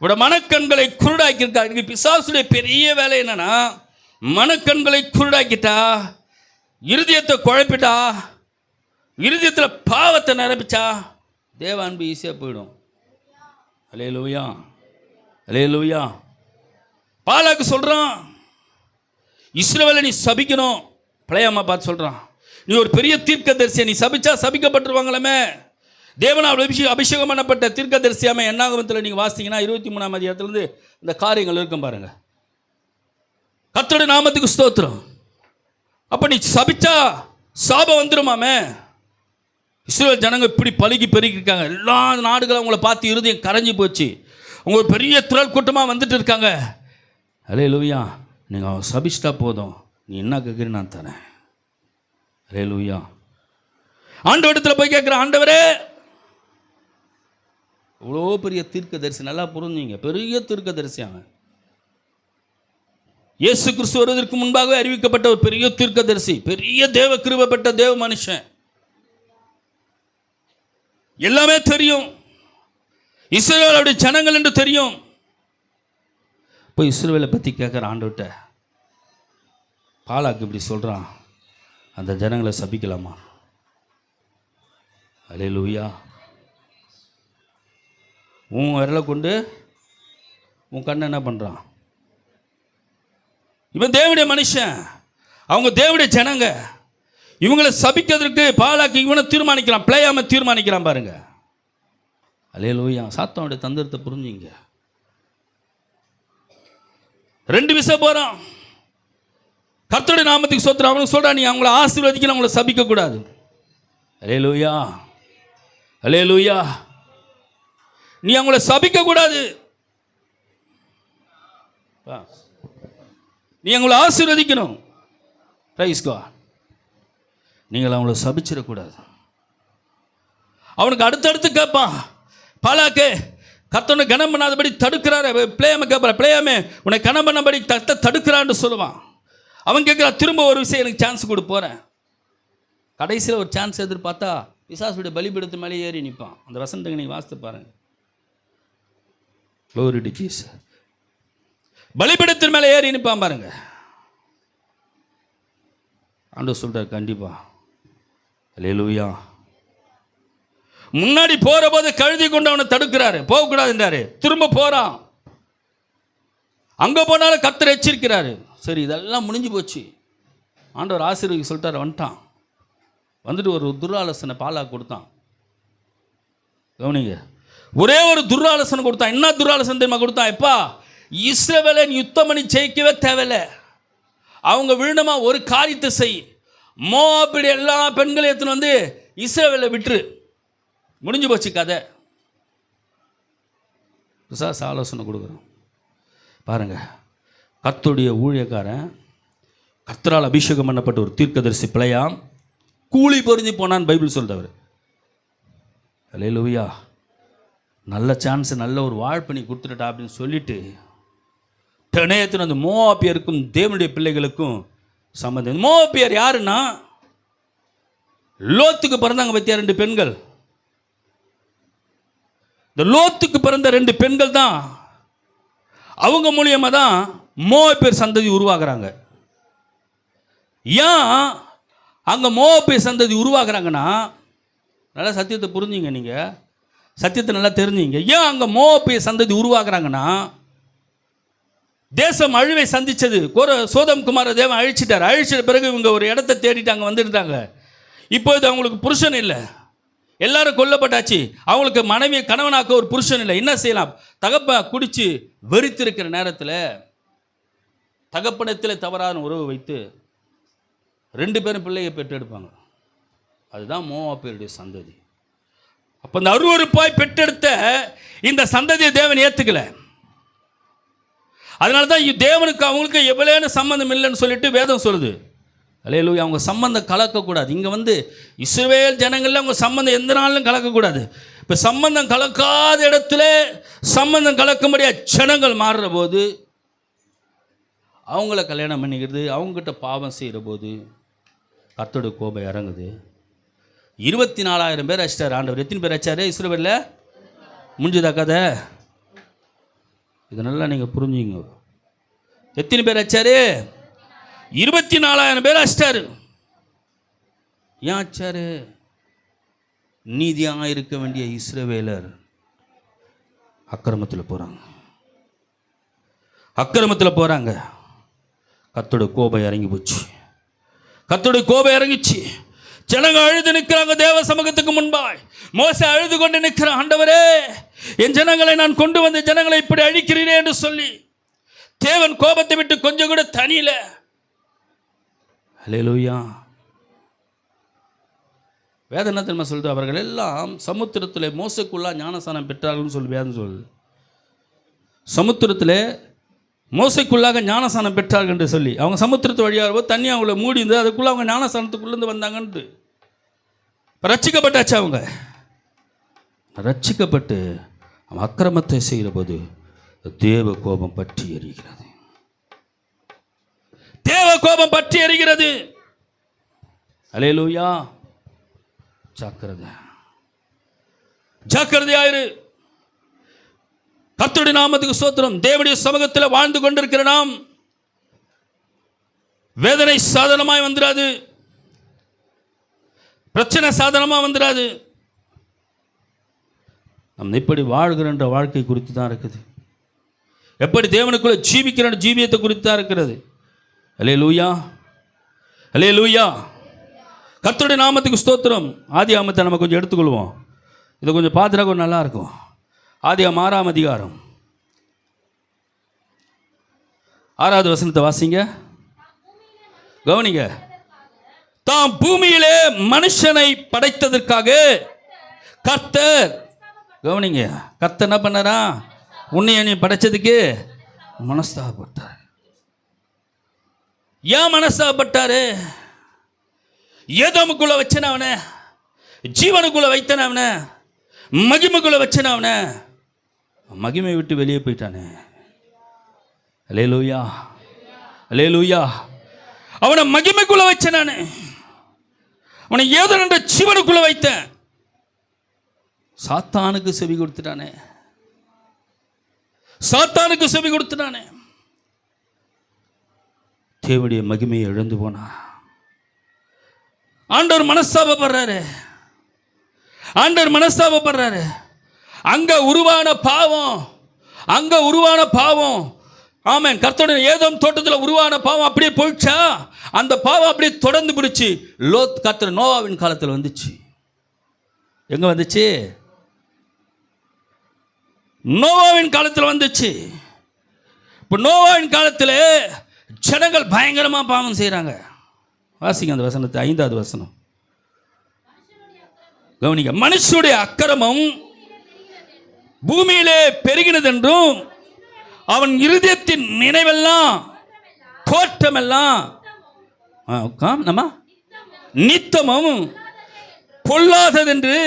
அவருடைய மனக்கண்களை குருடாக்கி இருக்காங்க. பிசாசுடைய பெரிய வேலை என்னன்னா, மனக்கண்களை குருடாக்கிட்டா, இருதயத்தை குழப்பிட்டா, இருதயத்தில் பாவத்தை நிரப்பிச்சா, தேவ அன்பு ஈஸியாக போயிடும். அல்லேலூயா. அல்லேலூயா. பாலாக்கு சொல்கிறான், இஸ்ரவேலை நீ சபிக்கணும். பழையம்மா பார்த்து சொல்கிறான், நீ ஒரு பெரிய தீர்க்கதரிசியை நீ சபிச்சா சபிக்கப்பட்டுருவாங்களே. தேவனால் அபிஷேகம் பண்ணப்பட்ட தீர்க்கதரிசியாமே என்னாகமத்தில் நீங்கள் வாசித்தீங்கன்னா 23ஆம் அதிகாரத்திலிருந்து இந்த காரியங்கள் இருக்கும் பாருங்கள். கர்த்தருடைய நாமத்துக்கு ஸ்தோத்திரம். அப்போ நீ சபிச்சா சாபம் வந்துருமாமே. இஸ்ரவேல் ஜனங்க இப்படி பழுகி பெருகிருக்காங்க. எல்லா நாடுகளும் அவங்கள பார்த்து இருதயம் கரைஞ்சி போச்சு. அவங்க ஒரு பெரிய திரள் கூட்டமாக வந்துட்டு இருக்காங்க. அல்லேலூயா. நீங்கள் சபிச்சிட்டா போதும், நீ என்ன கேட்குற நான் தரேன். அல்லேலூயா. ஆண்டவரிடத்தில் போய் கேட்குற, ஆண்டவரே, இவ்வளோ பெரிய தீர்க்கதரிசி, நல்லா புரிஞ்சுங்க, பெரிய தீர்க்கதரிசி அவன். இயேசு கிறிஸ்து வருவதற்கு முன்பாகவே அறிவிக்கப்பட்ட ஒரு பெரிய தீர்க்கதரிசி, பெரிய தேவ கிருபை பெற்ற தேவ மனுஷன். எல்லாமே தெரியும், இஸ்ரவேலுடைய ஜனங்கள் என்று தெரியும். இப்போ இஸ்ரவேலை பற்றி கேட்குற ஆண்டவர்கிட்ட பாலாக்கு இப்படி சொல்கிறான், அந்த ஜனங்களை சபிக்கலாமா? அல்லேலூயா. உன் விரலை கொண்டு உன் கண்ணை என்ன பண்ணுறான்? இவன் தேவனுடைய மனுஷன், அவங்க தேவனுடைய ஜனங்க. இவங்களை சபிக்கிறதுக்கு பாலாக்கு இவனை தீர்மானிக்கிறான், பிழையாம தீர்மானிக்கிறான் பாருங்க. அல்லேலூயா. சாத்தானுடைய தந்திரத்தை புரிஞ்சுங்க. 2 விஷயம் போகிறான். கர்த்தருடைய நாமத்துக்கு ஸ்தோத்திரம். அவனுக்கு சொல்கிறான், நீ அவங்கள ஆசீர்வதிக்கணும், அவங்கள சபிக்கக்கூடாது. அல்லேலூயா, அல்லேலூயா. நீ அவங்கள சபிக்கக்கூடாது, நீ அவங்கள ஆசீர்வதிக்கணும். Price God. நீங்கள் அவங்கள சபிச்சிடக்கூடாது. அவனுக்கு அடுத்தடுத்து கேட்பான். பாலாக்கே கர்த்தனை கனம் பண்ணாதபடி தடுக்கிறாரு. பிளேயாம கேட்பார், பிளேயாமே உன்னை கனம் பண்ணபடி தடுக்கிறான்னு சொல்லுவான். அவன் கேட்குறா, திரும்ப ஒரு விஷயம் எனக்கு சான்ஸ் கொடு போகிறேன். கடைசியில் ஒரு சான்ஸ் எதிர்பார்த்தா பிசாசுடைய பலிபீடத்து மேலே ஏறி நிற்பான். அந்த வசனத்தை நீங்கள் வாசித்து பாருங்க. Glory to Jesus. பலிபீடத்தின் மேலே ஏறி நிற்பான் பாருங்க. ஆண்டவர் சொல்றார், கண்டிப்பா. அல்லேலூயா. முன்னாடி போற போது கழுதி கொண்டு அவனை தடுக்கிறாரு, போகக்கூடாதுன்றாரு. திரும்ப போறான். அங்க போனாலும் கர்த்தர் எச்சரிக்கிறாரு. சரி, இதெல்லாம் முடிஞ்சு போச்சு. ஆண்டவர் ஆசீர்வதிக்க சொல்லிட்டாரு. வந்துட்டான். வந்துட்டு ஒரு துராலோசனை பாலாக்கு கொடுத்தான். கவனிங்க, ஒரே ஒரு துராலோசனை கொடுத்தான். என்ன துராலோசனை தெரியுமா கொடுத்தான்? எப்பா, இஸ்ரவேலை யுத்தம் பண்ணி ஜெயிக்கவே தேவையில்லை. அவங்க விழுந்தமா ஒரு காரியத்தை செய். மோவாபியுடைய எல்லா பெண்களையும் எடுத்துன்னு வந்து இஸ்ரவேலை விட்டுரு. முடிஞ்சு போச்சு கதை. பிசாசு ஆலோசனை கொடுக்குறோம் பாருங்க. கர்த்தருடைய ஊழியக்காரன், கர்த்தரால் அபிஷேகம் பண்ணப்பட்ட ஒரு தீர்க்கதரிசி பிழையாம் கூலி பொறிஞ்சு போனான்னு பைபிள் சொல்றவர். அல்லேலூயா. நல்ல சான்ஸ், நல்ல ஒரு வாழ்ப்பணி கொடுத்துட்டா அப்படின்னு சொல்லிட்டு டனேயத்தின் அந்த மோவாபியருக்கும் தேவனுடைய பிள்ளைகளுக்கும் சம்பந்தம். மோவாபியர் யாருன்னா, லோத்துக்கு பிறந்தாங்க பத்தியா 2 பெண்கள். இந்த லோத்துக்கு பிறந்த 2 பெண்கள் தான், அவங்க மூலியமாக தான் மோவாபியர் சந்ததி உருவாக்குறாங்க. ஏன் அங்கே மோவாபியர் சந்ததி உருவாக்குறாங்கன்னா, நல்லா சத்தியத்தை புரிஞ்சுங்க. நீங்கள் சத்தியத்தை நல்லா தெரிஞ்சுங்க. ஏன் அங்கே மோவாபியர் சந்ததி உருவாக்குறாங்கன்னா, தேசம் அழிவை சந்திச்சது. சோதம் குமார தேவன் அழிச்சிட்டார். அழிச்சிட்ட பிறகு இவங்க ஒரு இடத்தை தேடிட்டு அங்கே வந்துட்டாங்க. இப்போது அவங்களுக்கு புருஷன் இல்லை, எல்லாரும் கொல்லப்பட்டாச்சு. அவங்களுக்கு மனைவியை கணவனாக்க ஒரு புருஷன் இல்லை. என்ன செய்யலாம்? தகப்ப குடிச்சு வெறித்திருக்கிற நேரத்தில் தகப்பனத்தில் தவறான உறவு வைத்து 2 பேரும் பிள்ளையை பெற்றெடுப்பாங்க. அதுதான் மோவாபியருடைய சந்ததி. அப்போ இந்த அருவருப்பாய் பெற்றெடுத்த இந்த சந்ததியை தேவன் ஏற்றுக்கல. அதனால தான் தேவனுக்கு அவங்களுக்கு எவ்வளோ சம்பந்தம் இல்லைன்னு சொல்லிட்டு வேதம் சொல்லுது. அல்லேலூயா. அவங்க சம்பந்தம் கலக்கக்கூடாது. இங்கே வந்து இஸ்ரவேல் ஜனங்களில் அவங்க சம்பந்தம் எந்த நாளிலும் கலக்கக்கூடாது. இப்போ சம்பந்தம் கலக்காத இடத்துல சம்பந்தம் கலக்கும்படியாக ஜனங்கள் மாறுற போது, அவங்கள கல்யாணம் பண்ணிக்கிறது, அவங்ககிட்ட பாவம் செய்கிற போது கர்த்தருடைய கோபம் இறங்குது. 24,000 பேர் அடிச்சிட்டார் ஆண்டவர். எத்தனை பேர் அடிச்சாரு இஸ்ரவேலில்? முடிஞ்சதா கதை? இதனெல்லாம் நீங்கள் புரிஞ்சுங்க. எத்தனை பேர் அடிச்சாரு? 24,000 பேர் அடிச்சிட்டாரு. ஏன் அடிச்சாரு? நீதியாக இருக்க வேண்டிய இஸ்ரவேலர் அக்கிரமத்தில் போகிறாங்க, அக்கிரமத்தில் போகிறாங்க. கர்த்தருடைய கோபம் இறங்கி போச்சு. கர்த்தருடைய கோபம் இறங்கிச்சு. ஜனங்க அழுது நிற்கிறாங்க தேவ சமூகத்துக்கு முன்பாய். மோசே அழுது கொண்டு நிற்கிறான், ஆண்டவரே என் ஜனங்களை நான் கொண்டு வந்த ஜனங்களை இப்படி அழிக்கிறீரே என்று சொல்லி. தேவன் கோபத்தை விட்டு கொஞ்சம் கூட தனியில. அல்லேலூயா. வேதம் என்ன தெரியுமா சொல்லுது? அவர்கள் எல்லாம் சமுத்திரத்தில் மோசைக்குள்ளா ஞானஸ்நானம் பெற்றார்கள்னு சொல்லி வேதம் சொல்லுது. சமுத்திரத்தில் மோசைக்குள்ளாக ஞானஸ்நானம் பெற்றார்கள் என்று சொல்லி, அவங்க சமுத்திரத்து வழியாக தண்ணி அவங்கள மூடி இருந்து அதுக்குள்ளே அவங்க ஞானஸ்நானத்துக்குள்ளேருந்து வந்தாங்கன்ட்டு ரட்சிக்கப்பட்டாச்சு. அவங்க ரட்சிக்கப்பட்டு அவன் அக்கிரமத்தை செய்கிற போது தேவ கோபம் பற்றி எரிகிறது. தேவ கோபம் பற்றி எரிகிறது. அல்லேலூயா. ஜாக்கிரதை, ஜாக்கிரதையாயிரு. கர்த்தருடைய நாமத்துக்கு ஸ்தோத்திரம். தேவனுடைய சமூகத்தில் வாழ்ந்து கொண்டிருக்கிற நாம் வேதனை சாதனமாய் வந்துடாது, பிரச்சனை சாதனமாக வந்துடாது. நம்ம எப்படி வாழ்கிற வாழ்க்கை குறித்து தான் இருக்குது. எப்படி தேவனுக்குள்ள ஜீவிக்கிற ஜீவியத்தை குறித்து தான் இருக்கிறது. அல்லேலூயா, அல்லேலூயா. கர்த்தருடைய நாமத்துக்கு ஸ்தோத்திரம். ஆதி ஆமத்தை நம்ம கொஞ்சம் எடுத்துக்கொள்வோம். இதை கொஞ்சம் பார்த்துட்டா கொஞ்சம் நல்லா இருக்கும். ஆதியாகமம் 6ஆம் அதிகாரம் 6வது வசனத்தை வாசிங்க. கவனிங்க. தாம் பூமியிலே மனுஷனை படைத்ததற்காக கர்த்தர், கவனிங்க, கர்த்தர் என்ன பண்ணாரா? உன்னை நீ படைச்சதுக்கு மனஸ்தாபப்பட்டார். ஏன் மனஸ்தாபப்பட்டாரு? ஏதோமுக்குள்ள வச்சன அவனை, ஜீவனுக்குள்ள வைத்தன அவனை, மகிமைக்குள்ள வச்சன அவனை, மகிமை விட்டு வெளியே போயிட்டானே. அல்லேலூயா, அல்லேலூயா. அவனை மகிமைக்குள்ள வச்சேன், நான் அவனை ஏதோ என்ற ஜீவனுக்குள்ள வைத்தேன். சாத்தானுக்கு செவி கொடுத்துட்டானே, சாத்தானுக்கு செவி கொடுத்துட்டானே. தேவனுடைய மகிமையை இழந்து போனா. ஆண்டவர் மனஸ்தாபப்படுறாரு, ஆண்டவர் மனஸ்தாபப்படுறாரு. அங்க உருவான பாவம், அங்க உருவான பாவம், ஆமென், கர்த்தருடைய ஏதோம் தோட்டத்தில் உருவான பாவம் அப்படியே போயிடுச்சா? அந்த பாவம் அப்படியே தொடர்ந்து பிடிச்சி லோத் கர்த்தர் நோவாவின் காலத்தில் வந்துச்சு. எங்க வந்துச்சு? நோவாவின் காலத்தில் வந்துச்சு. இப்போ நோவாவின் காலத்தில் ஜனங்கள் பயங்கரமா பாவம் செய்கிறாங்க. வாசிங்க அந்த வசனத்தை, 5வது வசனம். கவனிங்க. மனுஷனுடைய அக்கிரமம் பூமியிலே பெருகினதென்றும் அவன் இருதயத்தின் நினைவெல்லாம் தோற்றமெல்லாம் நம்ம நித்தமும் பொல்லாததென்று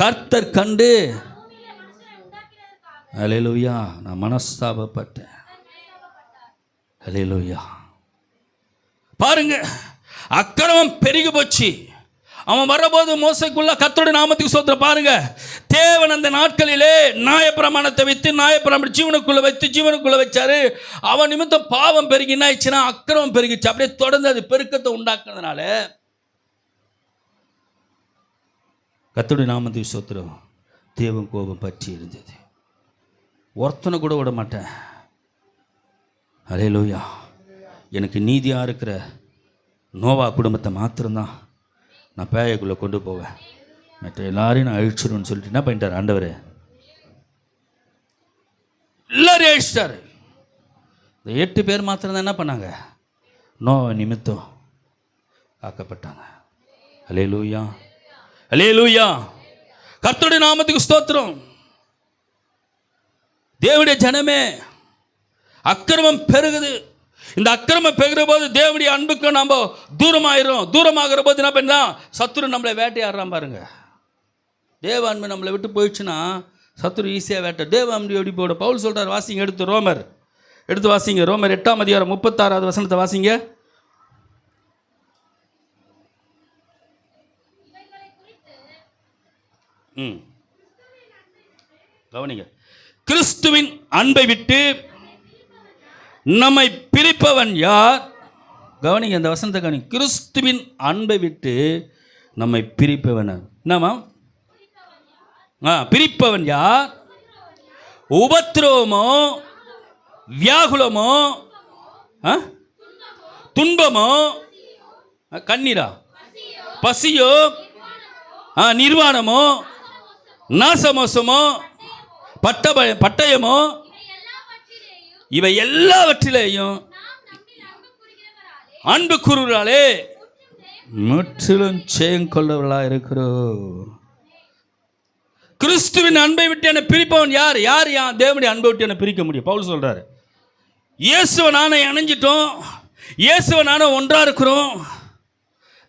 கர்த்தர் கண்டு. அல்லேலூயா. நான் மனஸ்தாபப்பட்டேன். அல்லேலூயா. பாருங்க, அக்கிரமம் பெருகி போச்சு. அவன் வரபோது மோசைக்குள்ள கர்த்தருடைய நாமத்துக்கு ஸ்தோத்திரம். பாருங்க, தேவன் அந்த நாட்களிலே நியாயப்பிரமாணத்தை வைத்து நியாயப்பிரமாணம் ஜீவனுக்குள்ள வைத்து ஜீவனுக்குள்ள வச்சாரு. அவன் நிமித்தம் பாவம் பெருகினாச்சுன்னா அக்கிரமம் பெருகிச்சு. அப்படியே தொடர்ந்து அது பெருக்கத்தை உண்டாக்குறதுனால கர்த்தருடைய நாமத்துக்கு ஸ்தோத்திரம், தேவன் கோபம் பற்றி இருந்தது. ஒருத்தனை கூட விட மாட்டேன். அல்லேலூயா. எனக்கு நீதியாக இருக்கிற நோவா குடும்பத்தை மாத்திரம்தான் நான் பேயக்குள்ளே கொண்டு போவேன், மற்ற எல்லாரையும் நான் அழிச்சிடுவேன்னு சொல்லிட்டு என்ன பண்ணிட்டார் ஆண்டவர்? எல்லாரையும் அழிச்சிட்டாரு. இந்த 8 பேர் மாத்திரம் என்ன பண்ணாங்க? நோவா நிமித்தம் காக்கப்பட்டாங்க. அல்லேலூயா, அல்லேலூயா. கர்த்தருடைய நாமத்துக்கு ஸ்தோத்திரம். தேவனுடைய ஜனமே, அக்கிரமம் பெருகுது. இந்த அக்கிரமம் பெருகிற போது தேவனுடைய அன்புக்கு நம்ம தூரமாயிரும். தூரமாகிற போது என்ன பண்ணா? சத்துரு நம்மளை வேட்டையாடுறான். பாருங்க, தேவ அன்பு நம்மளை விட்டு போயிடுச்சுன்னா சத்துரு ஈஸியாக வேட்டை. தேவ அன்பு எப்படி போட? பவுல் சொல்கிறார், வாசிங்க, எடுத்து ரோமர் எடுத்து வாசிங்க. ரோமர் 8ஆம் அதிகாரம் 36வது வசனத்தை வாசிங்க. கவனிங்க. கிறிஸ்துவின் அன்பை விட்டு நம்மை பிரிப்பவன் யார்? கவனிங்க இந்த வசனத்தை கவனிங்க. கிறிஸ்துவின் அன்பை விட்டு நம்மை பிரிப்பவன் என்னமா? பிரிப்பவன் யார்? உபத்திரவமோ, வியாகுலமோ, துன்பமோ, கண்ணீரா, பசியோ, நிர்வாணமோ, நாசமோசமோ, பட்டயமோ, இவை எல்லாவற்றிலேயும் அன்பு கூறுகிறாளே முற்றிலும் செயங்கொள்ளவர்களாக இருக்கிறோம். கிறிஸ்துவின் அன்பை விட்டு என்னை பிரிப்பவன் யார்? யார் தேவனுடைய அன்பை விட்டு என்னை பிரிக்க முடியும்? பவுல் சொல்றாரு, இயேசுவை நானே அணைஞ்சிட்டோம், இயேசுவை நானும் ஒன்றா இருக்கிறோம்.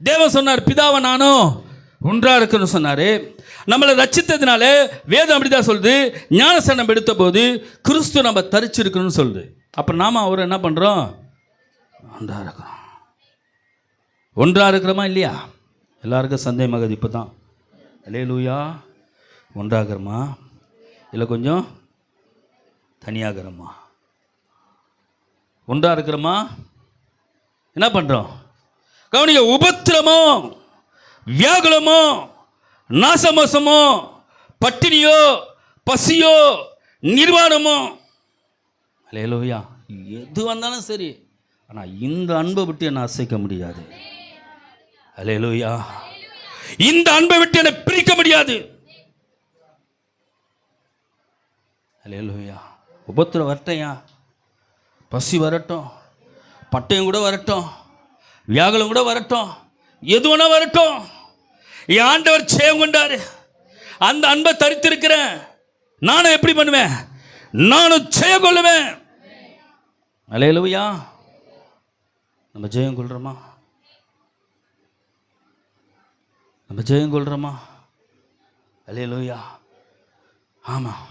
தேவன் சொன்னார், பிதாவை நானும் ஒன்றா இருக்குன்னு சொன்னார். நம்மளை ரட்சித்ததுனால வேதம் அப்படிதான் சொல்லுது. ஞானஸ்நானம் எடுத்த போது கிறிஸ்து நம்ம தரிச்சிருக்கணும்னு சொல்லுது. அப்போ நாம அவர் என்ன பண்ணுறோம்? ஒன்றா இருக்கிறோம். ஒன்றா இருக்கிறோமா இல்லையா? எல்லாருக்கும் சந்தேகமாகுது இப்போ தான். அல்லேலூயா. ஒன்றாகிறோமா இல்லை கொஞ்சம் தனியாகிறோமா? ஒன்றா இருக்கிறோமா? என்ன பண்ணுறோம்? கவனிங்க. உபத்திரமோ, வியாகுலமோ, நாசமோசமோ, பட்டினியோ, பசியோ, நிர்வாணமோ, அல்லேலூயா, எது வந்தாலும் சரி, ஆனால் இந்த அன்பை விட்டு என்னை அசைக்க முடியாது. அல்லேலூயா. இந்த அன்பை விட்டு என்னை பிரிக்க முடியாது. அல்லேலூயா. உபத்திரம் வரட்டையா, பசி வரட்டும், பட்டயம் கூட வரட்டும், வியாகுலம் கூட வரட்டும், எது வேணா வரட்டும், என் ஆண்டவர் ஜெயம் கொண்டாரு. அந்த அன்பை தரித்திருக்கிறேன். நானும் எப்படி பண்ணுவேன்? நானும் ஜெயம் கொள்ளுவேன். அல்லேலூயா. நம்ம ஜெயம் கொள்றோமா? நம்ம ஜெயம் கொள்றோமா? அல்லேலூயா. ஆமாம்,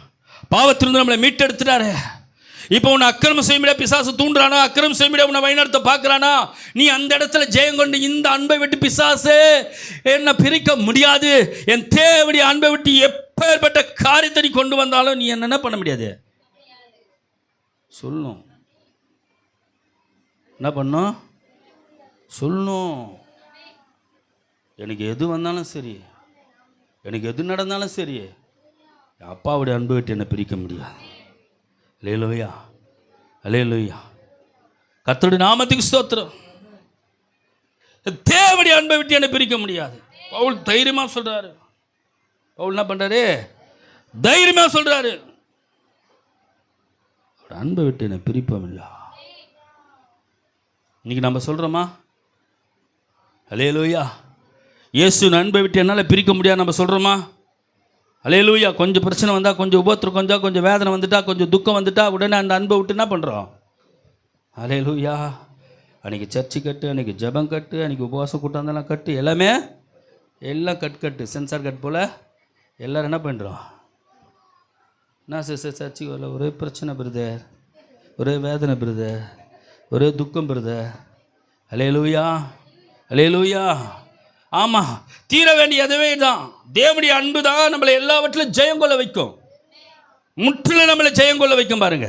பாவத்திலிருந்து நம்மளை மீட்டெடுத்துட்டாரு. இப்போ உன்னை அக்கிரமம் செய்ய முடியாது பிசாசு தூண்டுறானா, அக்கிரமம் செய்ய முடியாது உன்னை வழிநடத்த பார்க்குறானா, நீ அந்த இடத்துல ஜெயம் கொண்டு இந்த அன்பை விட்டு பிசாசு என்னை பிரிக்க முடியாது, என் தேவனுடைய அன்பை விட்டு எப்பேற்பட்ட காரியத்தை நீ கொண்டு வந்தாலும் நீ என்ன பண்ண முடியாது சொல்லணும். என்ன பண்ணும்? சொல்லணும். எனக்கு எது வந்தாலும் சரி, எனக்கு எது நடந்தாலும் சரி, என் அப்பாவுடைய அன்பை விட்டு என்னை பிரிக்க முடியாது. அல்லேலூயா, அல்லேலூயா. கர்த்தருடைய நாமத்துக்கு ஸ்தோத்திரம். தேவனுடைய அன்பை விட்டு என்னை பிரிக்க முடியாது. பவுல் தைரியமா சொல்றாரு. பவுல் என்ன பண்றாரு? தைரியமா சொல்றாரு, அன்பை விட்டு என்னை பிரிப்போம் இல்லை. இன்னைக்கு நம்ம சொல்றோமா? அல்லேலூயா. இயேசு அன்பை விட்டு என்னால் பிரிக்க முடியாது நம்ம சொல்றோமா? அல்லேலூயா. கொஞ்சம் பிரச்சனை வந்தால், கொஞ்சம் உபத்திரம், கொஞ்சம் வேதனை வந்துட்டா, கொஞ்சம் துக்கம் வந்துட்டா, உடனே அந்த அன்பை விட்டு என்ன பண்ணுறோம்? அல்லேலூயா. அன்றைக்கி சர்ச்சு கட்டு, அன்றைக்கி ஜபம் கட்டு, அன்றைக்கி உபவாசம் கூட்டாந்தெல்லாம் கட்டு, எல்லாமே எல்லாம் கட்டு சென்சார் கட் போல் எல்லோரும் என்ன பண்ணுறோம்? என்ன சார் சர்ச்சுக்கு வரல, ஒரே பிரச்சனை பிரதர், ஒரே வேதனை பிரதர், ஒரே துக்கம் பிரதர். அல்லேலூயா, அல்லேலூயா. ஆமாம், தீர வேண்டியதுவே தான். தேவனுடைய அன்பு தான் நம்மளை எல்லாவற்றிலும் ஜெயம் கொள்ள வைக்கும். முற்றிலும் நம்மளை ஜெயம் கொள்ள வைக்கும் பாருங்க.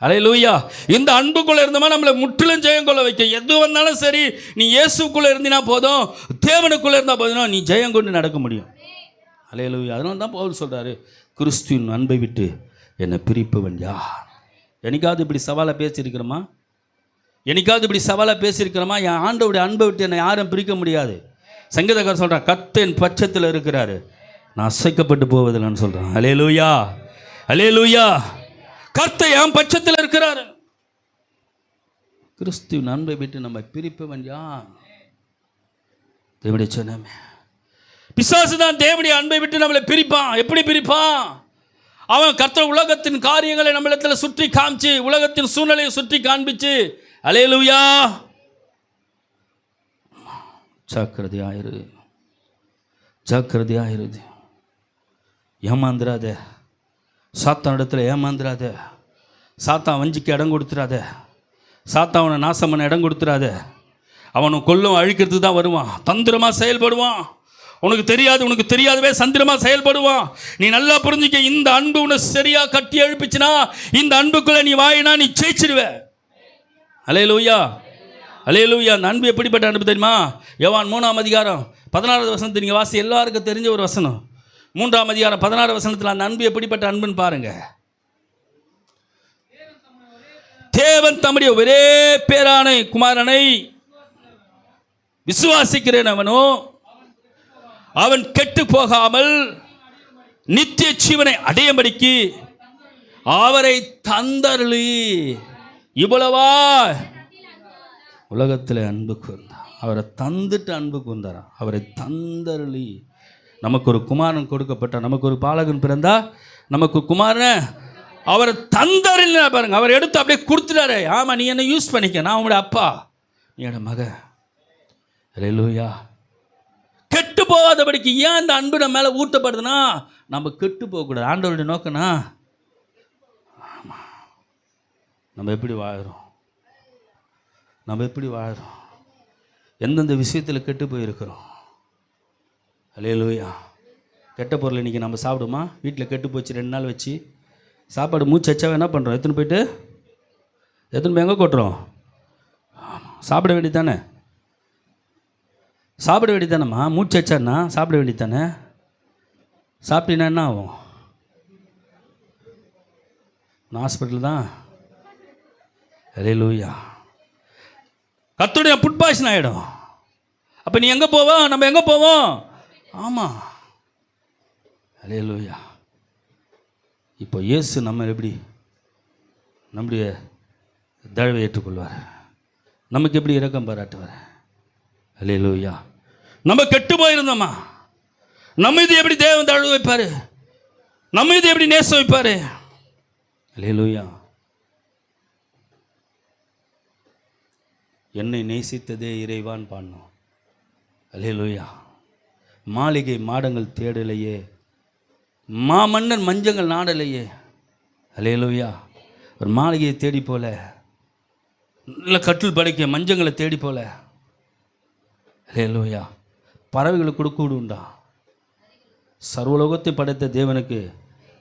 அல்லேலூயா. இந்த அன்புக்குள்ளே இருந்தோமா நம்மளை முற்றிலும் ஜெயம் கொள்ள வைக்கும். எது வந்தாலும் சரி, நீ இயேசுக்குள்ளே இருந்தினா போதும், தேவனுக்குள்ளே இருந்தால் போதும், நீ ஜெயம் கொண்டு நடக்க முடியும். அல்லேலூயா. அதனால தான் பவுல் சொல்கிறாரு, கிறிஸ்துவின் அன்பை விட்டு என்னை பிரிப்பவன் யார்? என்னைக்காவது இப்படி சவாலை பேசியிருக்கிறோமா? என்னைக்காவது இப்படி சவாலாக பேசியிருக்கிறோமா? என் ஆண்டவுடைய அன்பை விட்டு என்னை யாரும் பிரிக்க முடியாது. சங்கீதக்காரர் சொல்கிறான், கர்த்தர் பட்சத்தில் இருக்கிறாரு, நான் அசைக்கப்பட்டு போவதில்லைன்னு சொல்கிறான். அல்லேலூயா, அல்லேலூயா. கர்த்தர் என் பட்சத்தில் இருக்கிறாரு. கிறிஸ்துவின் அன்பை விட்டு நம்ம பிரிப்பவன் யார்? தேவனுடைய சொன்னமே. பிசாசு தான் தேவனுடைய அன்பை விட்டு நம்மளை பிரிப்பான். எப்படி பிரிப்பான்? அவன் கர்த்தர் உலகத்தின் காரியங்களை நம்மளிடத்தில் சுற்றி காமிச்சு, உலகத்தின் சூழ்நிலையை சுற்றி காண்பிச்சு, அல்லேலூயா, ஜாக்கிரதையாயிரு, ஜாக்கிரதையாயிருது. ஏமாந்துராத, சாத்தான் இடத்துல ஏமாந்துராத, சாத்தான் வஞ்சிக்கு இடம் கொடுத்துடாத, சாத்தான் அவனை நாசம் பண்ண இடம் கொடுத்துடாத. அவனை கொல்லும் அழிக்கிறதுக்கு தான் வருவான், தந்திரமாக செயல்படுவான். உனக்கு தெரியாது, உனக்கு தெரியாதவே சந்திரமாக செயல்படுவான். நீ நல்லா புரிஞ்சுக்க, இந்த அன்பு உன்னை சரியாக கட்டி எழுப்பிச்சுனா, இந்த அன்புக்குள்ளே நீ வாயினா நீ ஜெயிச்சிடுவ. அல்லேலூயா, அல்லேலூயா. அந்த அன்பு எப்படிப்பட்ட அன்பு தெரியுமா? யோவான் 3ஆம் அதிகாரம் 16வது வசனத்தை நீங்கள் வாசி, எல்லாருக்கும் தெரிஞ்ச ஒரு வசனம். 3ஆம் அதிகாரம் 16 வசனத்தில் அந்த அன்பு எப்படிப்பட்ட அன்புன்னு பாருங்க. தேவன் தம்முடைய ஒரே பேரான குமாரனை விசுவாசிக்கிறேன் அவனோ அவன் கெட்டு போகாமல் நித்திய ஜீவனை அடையும்படிக்கு அவரை தந்தருளி. இவ்வளவா உலகத்தில் அன்பு கூர்ந்தார், அவரை தந்துட்டு அன்பு கூர்ந்தாரா, அவரை தந்தருளி. நமக்கு ஒரு குமாரன் கொடுக்கப்பட்ட, நமக்கு ஒரு பாலகன் பிறந்தா, நமக்கு குமாரன் அவரை தந்தருளி பாருங்க. அவர் எடுத்து அப்படியே கொடுத்துட்டாரு. ஆமாம், நீ என்ன யூஸ் பண்ணிக்க, நான் உங்களுடைய அப்பா, நீ என்னோட மகன். அல்லேலூயா. கெட்டு போகாதபடிக்கு ஏன் அந்த அன்பு நம்ம மேலே ஊட்டப்படுதுன்னா, நம்ம கெட்டு போகக்கூடாது. ஆண்டவருடைய நோக்கம்னா நம்ம எப்படி வாழுறோம், நம்ம எப்படி வாழுறோம், எந்தெந்த விஷயத்தில் கெட்டு போயிருக்கிறோம். அல்லேலூயா. கெட்ட பொருள் இன்றைக்கி நம்ம சாப்பிடுமா? வீட்டில் கெட்டு போச்சு 2 நாள் வச்சு சாப்பாடு மூச்சு வச்சாவே என்ன பண்ணுறோம்? எத்தனை போய் எங்கே கொட்டுறோம்? சாப்பிட வேண்டியதானே, சாப்பிட வேண்டியதானம்மா. மூச்சு வச்சான்னா சாப்பிட வேண்டியதானே. சாப்பிட்டீங்கன்னா என்ன ஆகும்? நான் ஹாஸ்பிட்டல் தான். அல்லேலூயா. கர்த்தருடைய ஃபுட் பாய்சன் ஆகிடும். அப்போ நீ எங்கே போவோம்? நம்ம எங்கே போவோம்? ஆமாம். அல்லேலூயா. இப்போ இயேசு நம்ம எப்படி நம்முடைய தயவை ஏற்றுக்கொள்வார், நமக்கு எப்படி இரக்கம் பாராட்டுவார். அல்லேலூயா. நம்ம கெட்டு போயிருந்தோமா, நம்ம இது எப்படி தேவன் தழுவ வைப்பார், நம்ம இது எப்படி நேசம் வைப்பார். அல்லேலூயா. என்னை நேசித்ததே இறைவான் பாடணும். அல்லேலூயா. மாளிகை மாடங்கள் தேடலையே, மாமன்னர் மஞ்சங்கள் நாடலையே. அல்லேலூயா. ஒரு மாளிகையை தேடி போல, நல்ல கட்டில் படைக்க மஞ்சங்களை தேடி போல. அல்லேலூயா. பறவைகளுக்கு கூட கூடு உண்டா? சர்வலோகத்தை படைத்த தேவனுக்கு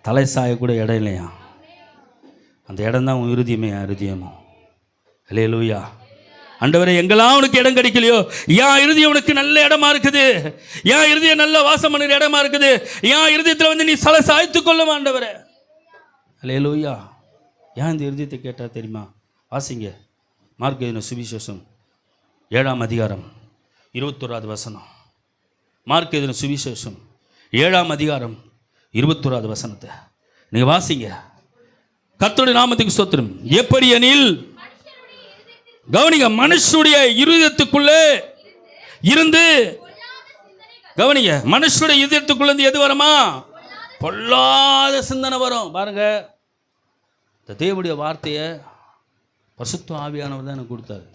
தலை சாய கூட இடம் இல்லையா? அந்த இடம் தான் உன் இருதயமே, இருதயமோ. அல்லேலூயா. ஆண்டவரே, எங்கெல்லாம் உனக்கு இடம் கிடைக்கலையோ, என் இருதயம் உனக்கு நல்ல இடமா இருக்குது, என் இருதயம் நல்ல வாசம் பண்ணுற இடமா இருக்குது, என் இருதயத்தில் வந்து நீ சலை சாய்த்து கொள்ளும் ஆண்டவரே. அல்லேலூயா. ஏன் இந்த இருதயத்தை கேட்டால் தெரியுமா? வாசிங்க மார்க் எழுதின சுவிசேஷம் 7ஆம் அதிகாரம் 21வது வசனம். மார்க் எழுதின சுவிசேஷம் 7ஆம் அதிகாரம் 21வது வசனத்தை நீங்கள் வாசிங்க. கர்த்தருடைய நாமத்துக்கு ஸ்தோத்திரம். எப்படி எனில், கவனிங்க, மனுஷனுடைய இருதயத்துக்குள்ளே இருந்து, கவனிங்க, மனுஷனுடைய இதயத்துக்குள்ள இருந்து எது வருமா? பொல்லாத சிந்தனை வரும். பாருங்க, இந்த தேவனுடைய வார்த்தையை பரிசுத்த ஆவியானவர் தான் எனக்கு கொடுத்தாரு.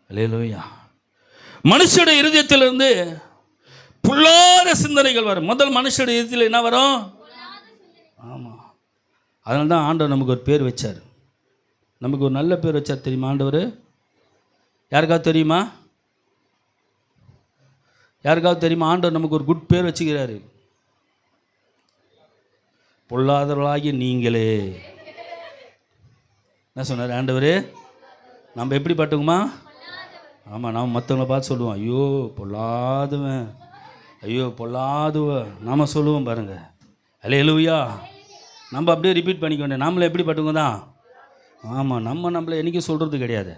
அல்லேலூயா. மனுஷனுடைய இருதயத்திலிருந்து பொல்லாத சிந்தனைகள் வரும். முதல் மனுஷனுடைய இருதயத்தில் என்ன வரும்? ஆமாம். அதனால தான் ஆண்டவர் நமக்கு ஒரு பேர் வச்சார். நமக்கு ஒரு நல்ல பேர் வச்சார் தெரியுமா ஆண்டவர்? யாருக்காவது தெரியுமா? யாருக்காவது தெரியுமா? ஆண்டவர் நமக்கு ஒரு குட் பேர் வச்சுக்கிறாரு. பொல்லாதவர்களாகிய நீங்களே. என்ன சொன்னார் ஆண்டவர்? நம்ம எப்படி பட்டுக்குமா? ஆமாம், நாம் மற்றவங்களை பார்த்து சொல்லுவோம், ஐயோ பொல்லாதவன், ஐயோ பொல்லாதுவ நாம் சொல்லுவோம் பாருங்கள். அல்லேலூயா. நம்ம அப்படியே ரிப்பீட் பண்ணிக்க வேண்டிய, நம்மளை எப்படி பட்டுங்க தான். ஆமாம், நம்மளை என்றைக்கும் சொல்கிறது கிடையாது.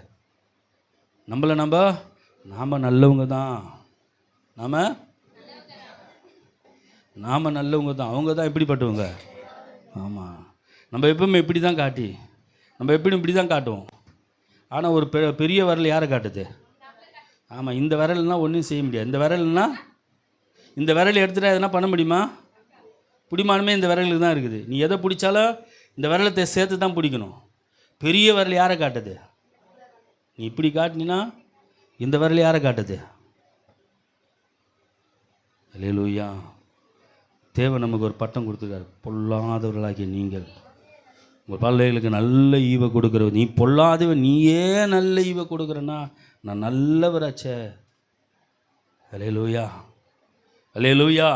நாம் நல்லவங்க தான், நாம் நல்லவங்க தான், அவங்க தான் எப்படிப்பட்டவங்க. ஆமாம், நம்ம எப்பவுமே இப்படி தான் காட்டி, நம்ம இப்படி தான் காட்டுவோம். ஆனால் ஒரு பெரிய விரல் யாரை காட்டுது? ஆமாம், இந்த விரல்னால் ஒன்றும் செய்ய முடியாது. இந்த விரல் எடுத்துகிட்டா எதுனா பண்ண முடியுமா? பிடிமானமே இந்த விரலுக்கு தான் இருக்குது. நீ எதை பிடிச்சாலும் இந்த விரலத்தை சேர்த்து தான் பிடிக்கணும். பெரிய விரல் யாரை காட்டுது? நீ இப்படி காட்டினா இந்த விரல் யாரை காட்டுது? அல்லேலூயா. தேவன் நமக்கு ஒரு பட்டம் கொடுத்துருக்காரு, பொல்லாதவர்களாகிய நீங்கள். உங்கள் பிள்ளைகளுக்கு நல்ல ஈவை கொடுக்குற, நீ பொல்லாதவன், நீயே நல்ல ஈவை கொடுக்குறேன்னா நான் நல்லவராச்சே. அல்லேலூயா. அல்லேலூயா.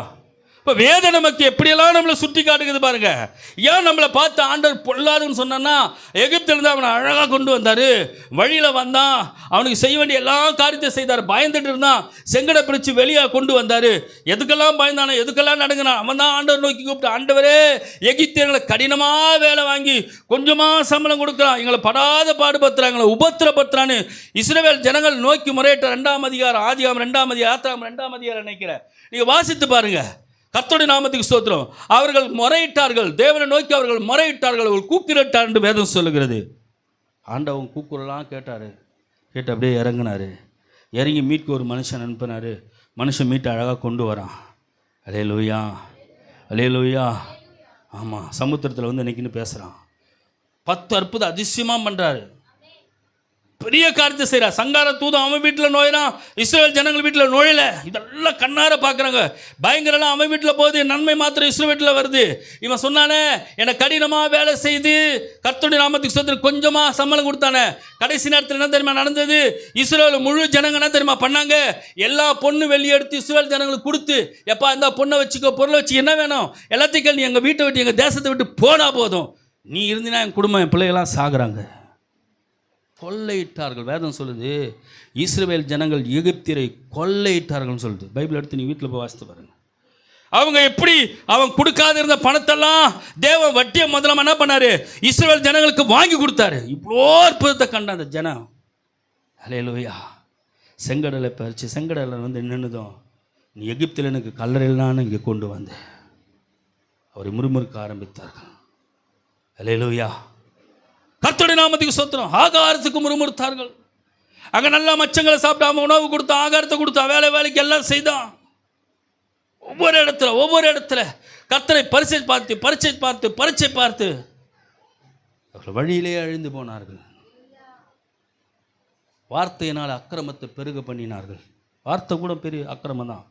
இப்போ வேதம் நமக்கு எப்படியெல்லாம் நம்மளை சுட்டி காட்டுக்குது பாருங்க. ஏன் நம்மளை பார்த்து ஆண்டவர் பொல்லாதுன்னு சொன்னான்னா, எகிப்திலிருந்து அவனை அழகாக கொண்டு வந்தார், வழியில் வந்தான், அவனுக்கு செய்ய வேண்டிய எல்லா காரியத்தை செய்தார், பயந்துட்டு இருந்தான், செங்கடை பிடிச்சி வெளியே கொண்டு வந்தார். எதுக்கெல்லாம் பயந்தானோ, எதுக்கெல்லாம் நடங்கினான், அவன் தான் ஆண்டவர் நோக்கி கூப்பிட்டு, ஆண்டவரே எகிப்தியர்களை கடினமாக வேலை வாங்கி கொஞ்சமாக சம்பளம் கொடுக்குறான், எங்களை படாத பாடுபடுத்துறான், எங்களை உபத்திரப்படுத்துறான்னு இஸ்ரவேல் ஜனங்கள் நோக்கி முறையிட்ட 2ஆம் அதிகாரம், ஆதியாகமம் 2ஆம் அதிகாரம், யாத்திராகமம் 2ஆம் அதிகாரம் நினைக்கிறேன், நீங்கள் வாசித்து பாருங்கள். கர்த்தருடைய நாமத்துக்கு ஸ்தோத்திரம். அவர்கள் முறையிட்டார்கள், தேவனை நோக்கி அவர்கள் முறையிட்டார்கள், அவர்கள் கூப்பிட்டார் என்று வேதம் சொல்லுகிறது. ஆண்டவன் கூக்குரலாம் கேட்டார், கேட்டு அப்படியே இறங்கினார். இறங்கி மீட்க ஒரு மனுஷன் அனுப்பினார். மனுஷன் மீட்டை அழகாக கொண்டு வரான். அல்லேலூயா. அல்லேலூயா. ஆமாம், சமுத்திரத்தில் வந்து நிற்கின்னு பேசுகிறான். 10 அற்புத அதிசயமாக பண்ணுறாரு, பெரிய காரியத்தை செய்கிறார். சங்கார தூதம் அவன் வீட்டில் நோயிறான், இஸ்ரவேல் ஜனங்கள் வீட்டில் நோயலை. இதெல்லாம் கண்ணார பார்க்குறாங்க. பயங்கரலாம் அவன் வீட்டில் போகுது, நன்மை மாத்திரம் இஸ்ரவேல் வீட்டில் வருது. இவன் சொன்னானே, என்னை கடினமாக வேலை செய்து கர்த்தருடைய நாமத்துக்கு ஸ்தோத்திரம் கொஞ்சமாக சம்பளம் கொடுத்தானே, கடைசி நேரத்தில் என்ன தெரியுமா நடந்தது? இஸ்ரவேல் முழு ஜனங்க என்ன தெரியுமா பண்ணாங்க? எல்லா பொண்ணு வெளியே எடுத்து இஸ்ரவேல் ஜனங்களுக்கு கொடுத்து, எப்பா இந்த பொண்ணை வச்சுக்கோ, பொருளை வச்சு, என்ன வேணும் எல்லாத்தையும் நீ எங்கள் வீட்டை விட்டு எங்கள் தேசத்தை விட்டு போனால் போதும், நீ இருந்தினா என் குடும்பம் என் பிள்ளைகள்லாம் சாகுறாங்க. கொள்ளையிட்டார்கள். வேதம் சொல்லுது, இஸ்ரவேல் ஜனங்கள் எகிப்தியரை கொள்ளையிட்டார்கள்னு சொல்லுது. பைபிள் எடுத்து நீ வீட்டில் போய் வாசித்து பாருங்க. அவங்க எப்படி அவன் கொடுக்காத இருந்த பணத்தெல்லாம் தேவன் வட்டியை முதல்ல என்ன பண்ணாரு? இஸ்ரவேல் ஜனங்களுக்கு வாங்கி கொடுத்தாரு. இவ்வளோ அற்புதத்தை கண்ட அந்த ஜனம். அல்லேலூயா. செங்கடலை பறிச்சு, செங்கடலை வந்து நின்றுதும், நீ எகிப்தில் எனக்கு கல்லறையிலான்னு இங்கே கொண்டு வந்தேன். அவரை முறுமுறுக்க ஆரம்பித்தார்கள். அல்லேலூயா. கர்த்தருடைய நாமத்துக்கு ஸ்தோத்திரம். ஆகாரத்துக்கு முறுமுறுத்தார்கள். அங்கே நல்லா மச்சங்களை சாப்பிடாம உணவு கொடுத்தா, ஆகாரத்தை கொடுத்தா, வேலைக்கு எல்லாம் செய்தான். ஒவ்வொரு இடத்துல கர்த்தரை பரீட்சை பார்த்து அவர்கள் வழியிலே அழிந்து போனார்கள். வார்த்தையினால் அக்கிரமத்தை பெருக பண்ணினார்கள். வார்த்தை கூட பெரிய அக்கிரமம் தான்.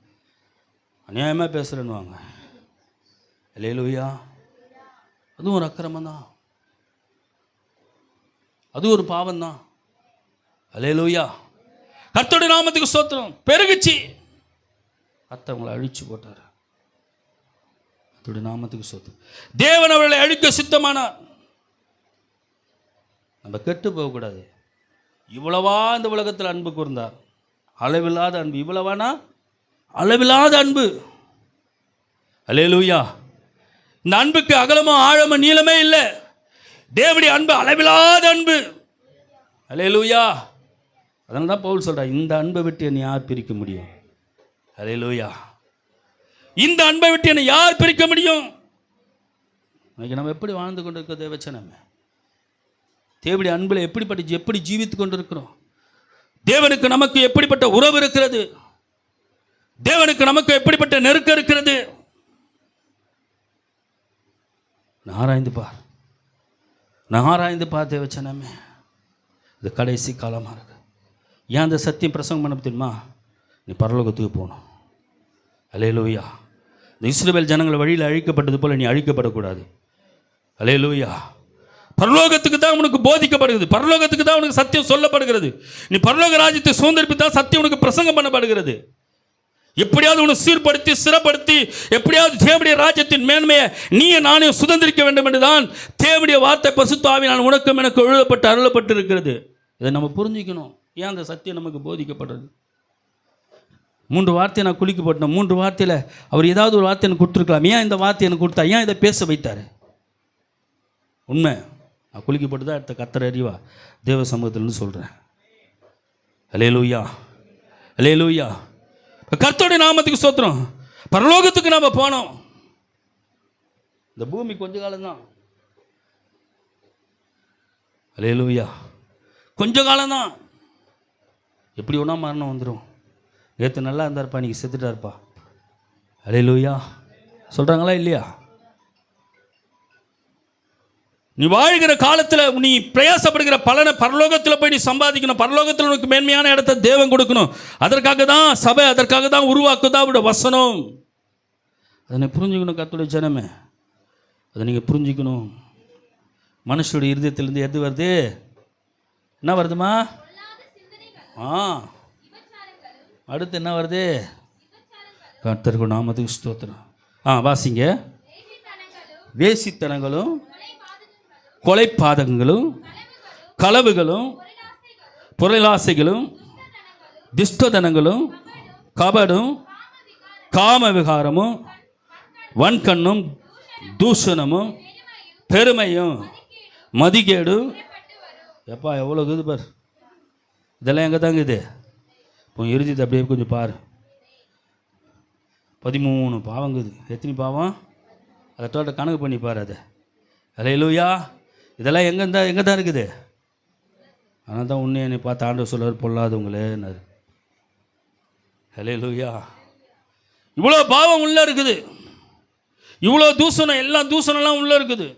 அநியாயமாக பேசுகிறேன்னுவாங்க. அல்லேலூயா. அதுவும் ஒரு அக்கிரமம் தான், அது ஒரு பாவம் தான். அல்லேலூயா. கர்த்தருடைய நாமத்துக்கு ஸ்தோத்திரம். பெருகுச்சு, கர்த்தர் அவங்களை அழிச்சு போட்டார். கர்த்தருடைய நாமத்துக்கு ஸ்தோத்திரம். தேவன் அவர்களை அழிக்க சித்தமானார். நம்ம கெட்டு போகக்கூடாது. இவ்வளவா இந்த உலகத்தில் அன்பு கூர்ந்தார், அளவில்லாத அன்பு. இவ்வளவானா அளவில்லாத அன்பு. அல்லேலூயா. இந்த அன்புக்கு அகலமோ ஆழமோ நீளமே இல்லை. தேவனுடைய அன்பு அளவில்லாத அன்பு. அல்லேலூயா. அதனால தான் பவுல் சொல்கிறார், இந்த அன்பை விட்டு என்னை யார் பிரிக்க முடியும்? அல்லேலூயா. இந்த அன்பை விட்டு என்னை யார் பிரிக்க முடியும்? இன்னைக்கு நம்ம எப்படி வாழ்ந்து கொண்டு இருக்க தேவச்சனமே? தேவனுடைய அன்பில் எப்படி ஜீவித்து கொண்டிருக்கிறோம்? தேவனுக்கு நமக்கு எப்படிப்பட்ட உறவு இருக்கிறது? தேவனுக்கு நமக்கு எப்படிப்பட்ட நெருக்கம் இருக்கிறது? ஆராய்ந்து பார் தேவச்சனமே. இது கடைசி காலமாக இருக்கு. ஏன் அந்த சத்தியம் பிரசங்கம் பண்ண தெரியுமா? நீ பரலோகத்துக்கு போகணும். அல்லேலூயா. இந்த இஸ்ரவேல் ஜனங்கள் வழியில் அழிக்கப்பட்டது போல நீ அழிக்கப்படக்கூடாது. அல்லேலூயா. பரலோகத்துக்கு தான் உனக்கு போதிக்கப்படுகிறது. பரலோகத்துக்கு தான் உனக்கு சத்தியம் சொல்லப்படுகிறது. நீ பரலோக ராஜ்யத்தை சுதந்திரிப்பித்தான் சத்தியம் உனக்கு பிரசங்கம் பண்ணப்படுகிறது. எப்படியாவது உன்னை சீர்படுத்தி சிறப்படுத்தி எப்படியாவது தேவனுடைய ராஜ்யத்தின் மேன்மையை நீயே நானே சுதந்திரிக்க வேண்டும் என்றுதான் தேவனுடைய வார்த்தை பரிசுத்த ஆவியானவர் உனக்கும் எனக்கு எழுதப்பட்டு அருளப்பட்டு இருக்கிறது. இதை நம்ம புரிஞ்சிக்கணும். ஏன் அந்த சத்தியம் நமக்கு போதிக்கப்படுறது? 3 வார்த்தையை நான் குளிக்க போட்டேன். 3 வார்த்தையில் அவர் ஏதாவது ஒரு வார்த்தை எனக்கு கொடுத்துருக்கலாம். ஏன் இந்த வார்த்தை எனக்கு கொடுத்தா? ஏன் இதை பேச வைத்தார்? உண்மை, நான் குளிக்க போட்டு தான் அடுத்த கர்த்தர் அறிவா தேவ சமூகத்தில்னு சொல்கிறேன். அல்லேலூயா. அல்லேலூயா. கர்த்தருடைய நாமத்துக்கு ஸ்தோத்திரம். பரலோகத்துக்கு நாம் போனோம். இந்த பூமி கொஞ்ச காலம்தான். அல்லேலூயா. கொஞ்ச காலம்தான். எப்படி ஒன்றா மரணம் வந்துடும். நேற்று நல்லா இருந்தார்ப்பா, இன்றைக்கி செத்துட்டார்ப்பா. அல்லேலூயா. சொல்கிறாங்களா இல்லையா? நீ வாழ்கிற காலத்தில் நீ பிரயாசப்படுகிற பலனை பரலோகத்தில் போய் நீ சம்பாதிக்கணும். பரலோகத்தில் உனக்கு மேன்மையான இடத்தை தேவன் கொடுக்கணும். அதற்காக தான் சபை, அதற்காக தான் உருவாக்குதான் அவருடைய வசனம். அதனை புரிஞ்சுக்கணும் கர்த்தருடைய ஜனமே. அதை நீங்கள் புரிஞ்சுக்கணும். மனுஷனுடைய இருதயத்திலேருந்து எது வருது? என்ன வருதுமா? அடுத்து என்ன வருது? கர்த்தருக்கு நாமத்துக்கு ஸ்தோத்திரம். வாசிங்க. வேசித்தனங்களும் கொலைபாதகங்களும் களவுகளும் பொருளாசைகளும் துஷ்டதனங்களும் கபடும் காம விகாரமும் வன்கண்ணும் தூஷணமும் பெருமையும் மதிகேடும். எப்பா எவ்வளோ இது பார். இதெல்லாம் எங்கே தாங்க இது? இப்போ இறுதித்து அப்படியே கொஞ்சம் பாரு. 13 பாவங்குது. எத்தனை பாவம்? அதை டோட்டல் கணக்கு பண்ணி பாரு. அதை அல்லேலூயா. இதெல்லாம் எங்கே தான் இருக்குது? ஆனால் தான் உன்னை என்னை பார்த்து ஆண்டவர் சொல்லுவார், பொல்லாதவங்களேன்னாரு. அல்லேலூயா. இவ்வளோ பாவம் உள்ளே இருக்குது. இவ்வளோ தூசணம், எல்லா தூசணம்லாம் உள்ளே இருக்குது.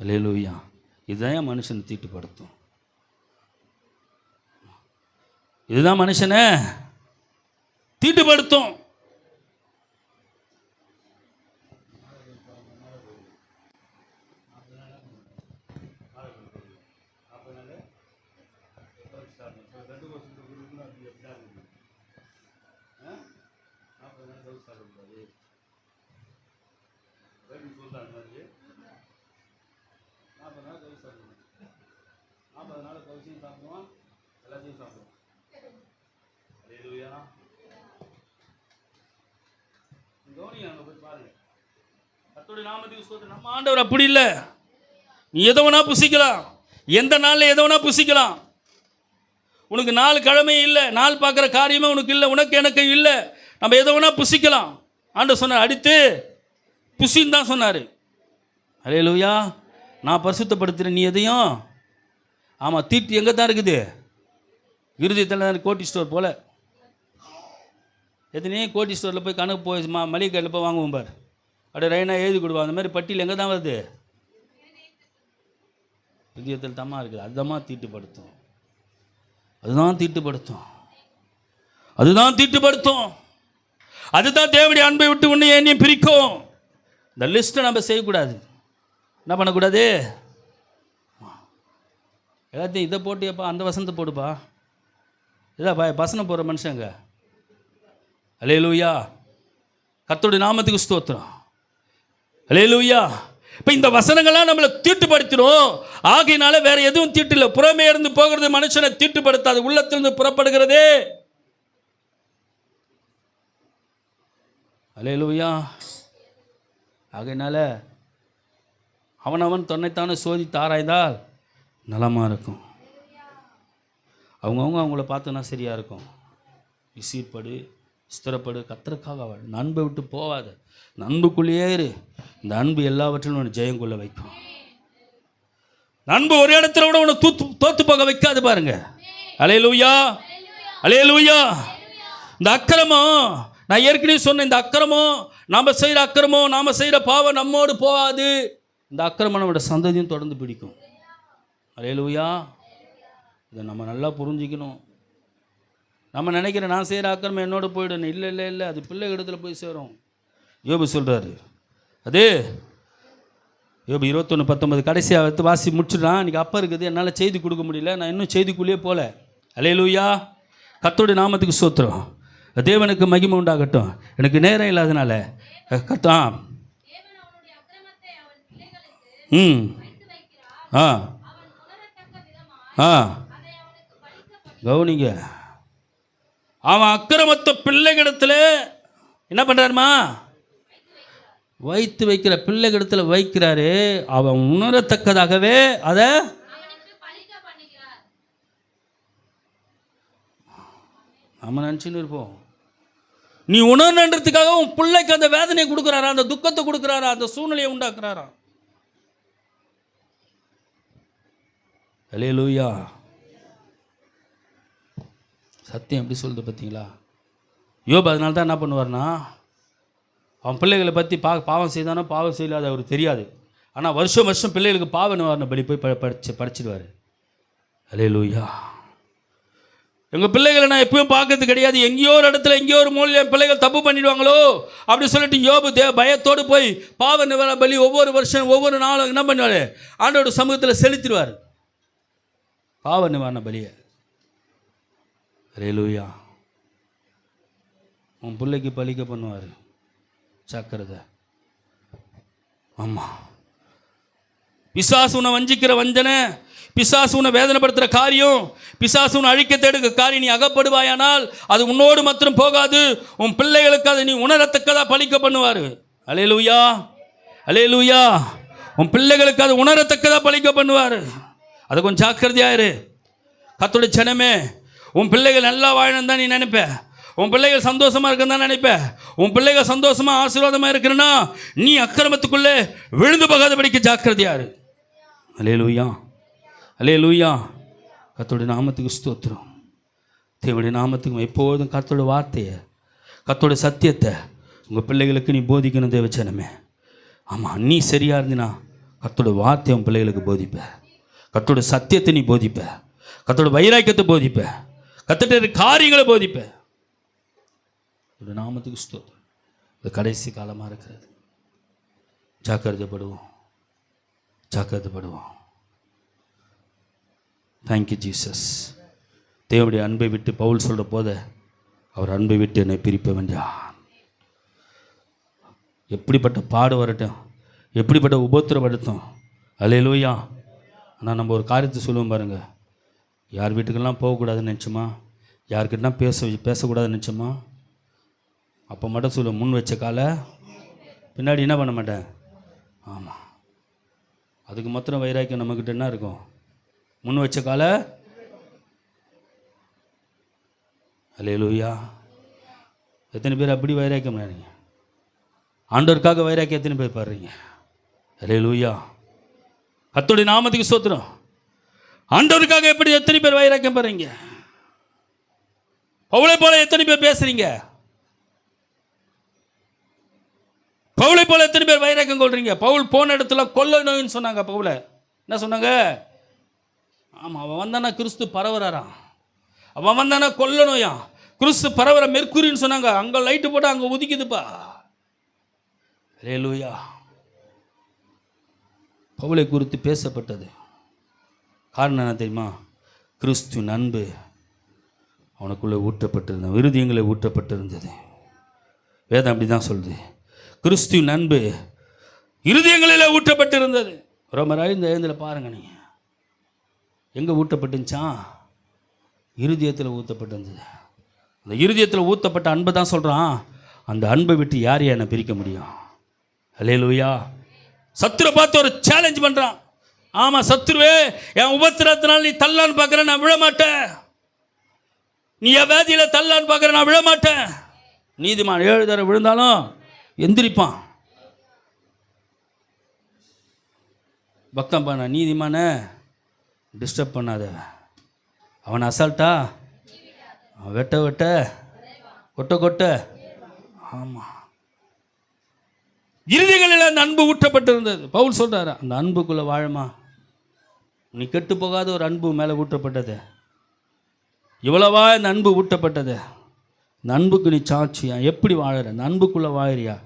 அல்லேலூயா. இதுதான் மனுஷனை தீட்டுப்படுத்தும். இதுதான் மனுஷனை தீட்டுப்படுத்தும். நம்ம ஆண்டவர் அப்படி இல்லை. நீ எதை வேணா புசிக்கலாம், எந்த நாளில் எதை வேணா புசிக்கலாம். உனக்கு 4 கிழமை இல்லை, நாள் பார்க்குற காரியமே உனக்கு இல்லை, உனக்கு எனக்கு இல்லை. நம்ம எதை வேணால் புசிக்கலாம். ஆண்டவர் சொன்னார் அடித்து புசின்னு தான் சொன்னார். அல்லேலூயா. நான் பரிசுத்தப்படுத்துகிறேன், நீ எதையும். ஆமாம், தீட்டு எங்கே தான் இருக்குது? இருதயத்தில் தான். கோட்டி ஸ்டோர் போல் எத்தனையோ கோட்டி ஸ்டோரில் போய் கணக்கு போய் மளிகை கடையில் போய் வாங்குவோம் பார், அப்படியே ரைனாக எழுதி கொடுவோம். அந்த மாதிரி பட்டியல் எங்கே தான் வருது? இருதயத்தில் தாமா இருக்குது. அதுதான் தீட்டுப்படுத்தும். அதுதான் தீட்டுப்படுத்தும். அதுதான் தீட்டுப்படுத்தும். அதுதான் தேவனுடைய அன்பை விட்டு உன்னை என்னையும் பிரிக்கும். இந்த லிஸ்ட்டை நம்ம செய்யக்கூடாது. என்ன பண்ணக்கூடாது? எல்லாத்தையும் இதை போட்டியப்பா, அந்த வசனத்தை போடுப்பா, இதாப்பா வசனம் போடுற மனுஷங்க. அல்லேலூயா. கர்த்தருடைய நாமத்துக்கு ஸ்தோத்திரம். அல்லேலூயா. இப்போ இந்த வசனங்கள்லாம் நம்மளை தீட்டுப்படுத்திடும். ஆகையினால வேற எதுவும் தீட்டு இல்லை. புறமே இருந்து போகிறது மனுஷனை தீட்டுப்படுத்தாது, உள்ளத்திலிருந்து புறப்படுகிறதே. அல்லேலூயா. ஆகையினால அவனவன் தன்னைத்தானே சோதித்து ஆராய்ந்தால் நலமாக இருக்கும். அவங்கள பார்த்தோன்னா சரியாக இருக்கும். விசீர்படு, ஸ்திரப்படு, கர்த்தருக்காக அவள் அன்பை விட்டு போகாத. இந்த அன்புக்குள்ளேயே இரு. இந்த அன்பு எல்லாவற்றிலும் உன்னை ஜெயம் கொள்ள வைக்கும். அன்பு ஒரு இடத்துல விட உன்னை தோத்து போக வைக்காது பாருங்க. அல்லேலூயா. அல்லேலூயா. இந்த அக்கிரமம், நான் ஏற்கனவே சொன்னேன், இந்த அக்கிரமம் நாம் செய்கிற அக்கிரமம், நாம் செய்கிற பாவம் நம்மோடு போகாது. இந்த அக்கிரமம் நம்மளோட சந்ததியும் தொடர்ந்து பிடிக்கும். அல்லேலூயா. இதை நம்ம நல்லா புரிஞ்சிக்கணும். நம்ம நினைக்கிற நான் செய்கிற அக்கிரமம் என்னோட போயிடணும். இல்லை இல்லை இல்லை, அது பிள்ளை இடத்துல போய் சேரும். யோபு சொல்கிறாரு. அது யோபு 21:19 கடைசியாக எடுத்து வாசி முடிச்சுட்டான். இன்றைக்கி அப்போ இருக்குது, என்னால் செய்தி கொடுக்க முடியல, நான் இன்னும் செய்திக்குள்ளேயே போகல. அல்லேலூயா. கர்த்தருடைய நாமத்துக்கு ஸ்தோத்திரம். தேவனுக்கு மகிமை உண்டாகட்டும். எனக்கு நேரம் இல்லாதனால கர்த்தம் கவுனிங்க. அவன் அக்கிரமத்தை பிள்ளைகிடத்தில் என்ன பண்ணுறாருமா? வைத்து வைக்கிற. பிள்ளைகிடத்தில் வைக்கிறாரு. அவன் உணரத்தக்கதாகவே அதை நம்ம நினச்சின்னு இருப்போம். நீ உணர்ன்றதுக்காக உன் பிள்ளைக்கு அந்த வேதனையை கொடுக்குறாரா, அந்த துக்கத்தை கொடுக்குறாரா, அந்த சூழ்நிலையை உண்டாக்குறாரா? அல்லேலூயா. சத்தியம் எப்படி சொல்லுது பார்த்தீங்களா? யோபு அதனால தான் என்ன பண்ணுவார்னா, அவன் பிள்ளைகளை பற்றி பாவம் செய்தானோ பாவம் செய்யலாது அவருக்கு தெரியாது. ஆனால் வருஷம் வருஷம் பிள்ளைகளுக்கு பாவ நிவாரண பலி போய் படிச்சிடுவார். அல்லேலூயா. எங்கள் பிள்ளைகளை நான் எப்பயும் பார்க்கறது கிடையாது, எங்கேயோ ஒரு இடத்துல எங்கேயோ ஒரு மூலையில் என் பிள்ளைகள் தப்பு பண்ணிடுவாங்களோ அப்படி சொல்லிட்டு யோபு பயத்தோடு போய் பாவ நிவாரண பலி ஒவ்வொரு வருஷம் ஒவ்வொரு நாளும் என்ன பண்ணுவார்? ஆண்டோட சமூகத்தில் செலுத்திடுவார் பாவ நிவாரண பலியை. அல்லேலூயா. உன் பிள்ளைக்கு பலிக்க பண்ணுவார். சக்கரதை. ஆமாம். பிசாசு உன்னை வஞ்சிக்கிற வஞ்சனை, பிசாசு உன்னை வேதனைப்படுத்துகிற காரியம், பிசாசு உன்னை அழிக்க தேடுகிற காரியம் நீ அகப்படுவாயானால் அது உன்னோடு மாத்திரம் போகாது, உன் பிள்ளைகளுக்கு அதை நீ உணரத்தக்கதாக பலிக்க பண்ணுவார். அல்லேலூயா. அல்லேலூயா. உன் பிள்ளைகளுக்கு அது உணரத்தக்கதாக பலிக்க பண்ணுவார். அதை கொஞ்சம் ஜாக்கிரதையாயிரு. கர்த்தருடைய ஜனமே, உன் பிள்ளைகள் நல்லா வாழணும் தான் நீ நினைப்ப, உன் பிள்ளைகள் சந்தோஷமாக இருக்குன்னு தான் நினைப்ப. உன் பிள்ளைகள் சந்தோஷமாக ஆசீர்வாதமாக இருக்கிறன்னா நீ அக்கிரமத்துக்குள்ளே விழுந்து போகாதபடிக்கு ஜாக்கிரதையாரு. அல்லேலூயா. அல்லேலூயா. கர்த்தருடைய நாமத்துக்கு ஸ்தோத்திரம். தேவனுடைய நாமத்துக்கு எப்போதும் கர்த்தருடைய வார்த்தையை, கர்த்தருடைய சத்தியத்தை உங்கள் பிள்ளைகளுக்கு நீ போதிக்கணும் தேவச்சனமே. ஆமாம், நீ சரியாக இருந்தினா கர்த்தருடைய வார்த்தையை உன் பிள்ளைகளுக்கு போதிப்ப, கர்த்தருடைய சத்தியத்தை நீ போதிப்ப, கர்த்தருடைய வைராக்கியத்தை போதிப்ப, கர்த்தருடைய காரியங்களை போதிப்ப. நாமத்துக்கு ஸ்தோத்திரம். இது கடைசி காலமாக இருக்கிறது. ஜாக்கிரதைப்படுவோம், ஜாக்கிரதைப்படுவோம். Thank you Jesus. தேவனுடைய அன்பை விட்டு பவுல் சொல்கிற போத அவர் அன்பை விட்டு என்னை பிரிப்ப வேண்டாம். எப்படிப்பட்ட பாடு வரட்டும், எப்படிப்பட்ட உபத்திரப்படுத்தும். அல்லேலூயா. ஆனால் நம்ம ஒரு காரியத்தை சொல்லுவோம் பாருங்கள், யார் வீட்டுக்கெல்லாம் போகக்கூடாதுன்னு நினச்சோமா, யார்கிட்டனா பேசக்கூடாதுன்னு நினச்சோமா, அப்போ மட்டும் சொல்லுவோம் முன் வச்ச காலை பின்னாடி என்ன பண்ண மாட்டேன். ஆமாம், அதுக்கு மாத்திரம் வைராக்கியம் நம்மக்கிட்ட என்ன இருக்கும்? முன் வச்ச காலை. அல்லேலூயா. எத்தனை பேர் அப்படி வைராக்கியம் பண்ணீங்க? ஆண்டவருக்காக வைராக்கியம் எத்தனை பேர் பாடுறீங்க? அல்லேலூயா. கர்த்தருடைய நாமத்துக்கு ஸ்தோத்திரம். ஆண்டவருக்காக எப்படி எத்தனை பேர் வைராக்கியம் பாடுறீங்க? பவுலை போல எத்தனை பேர் பேசுறீங்க? பவுலை போல எத்தனை பேர் வைராக்கியம் கொள்றீங்க? பவுல் போன இடத்துல கொள்ளை நோயின்னு சொன்னாங்க. பவுலை என்ன சொன்னாங்க? ஆமாம், அவன் வந்தானா கிறிஸ்து பரவறாராம். அவன் வந்தானா கொள்ளை நோயா, கிறிஸ்து பரவற மெர்க்குரின்னு சொன்னாங்க. அங்கே லைட்டு போட்டு அங்கே உதிக்குதுப்பா. அல்லேலூயா. பவுலை குறித்து பேசப்பட்டது. காரணம் என்ன தெரியுமா? கிறிஸ்துவின் அன்பு அவனுக்குள்ளே ஊற்றப்பட்டிருந்தது, விருதியங்களை ஊற்றப்பட்டிருந்தது. வேதம் அப்படி தான் சொல்லுது. கிறிஸ்துவின் அன்பு இருதயங்களில் ஊற்றப்பட்டிருந்தது. ரொம்ப இந்த எழுந்தில் பாருங்க, நீங்கள் எங்கே ஊற்றப்பட்டுச்சான்? இருதயத்தில் ஊற்றப்பட்டிருந்தது. அந்த இருதயத்தில் ஊற்றப்பட்ட அன்பை தான் சொல்கிறான். அந்த அன்பை விட்டு யார் என்னை பிரிக்க முடியும்? அல்லேலூயா. சத்துரை பார்த்து ஒரு சேலஞ்ச் பண்ணுறான். ஆமாம் சத்துருவே, என் உபத்திரத்தினால் நீ தள்ளான்னு பார்க்குற, நான் விழமாட்டேன். நீ என் வேதியில் தள்ளான்னு பார்க்குற, நான் விழமாட்டேன். நீதிமான் 7 தடவை விழுந்தாலும் எந்திரிப்பான். பக்தம் பண்ண நீதிமான டிஸ்டர்ப் பண்ணாத. அவன் அசால்ட்டா வெட்ட வெட்ட கொட்ட கொட்ட. ஆமாம், இறுதிகளில் அந்த அன்பு ஊற்றப்பட்டிருந்தது. பவுல் சொல்கிறார், அந்த அன்புக்குள்ளே வாழுமா? நீ கெட்டு போகாத ஒரு அன்பு மேலே ஊற்றப்பட்டது. இவ்வளவா இந்த அன்பு ஊட்டப்பட்டது. இந்த அன்புக்கு நீ சாட்சியா? எப்படி வாழற? இந்த அன்புக்குள்ளே வாழறியா?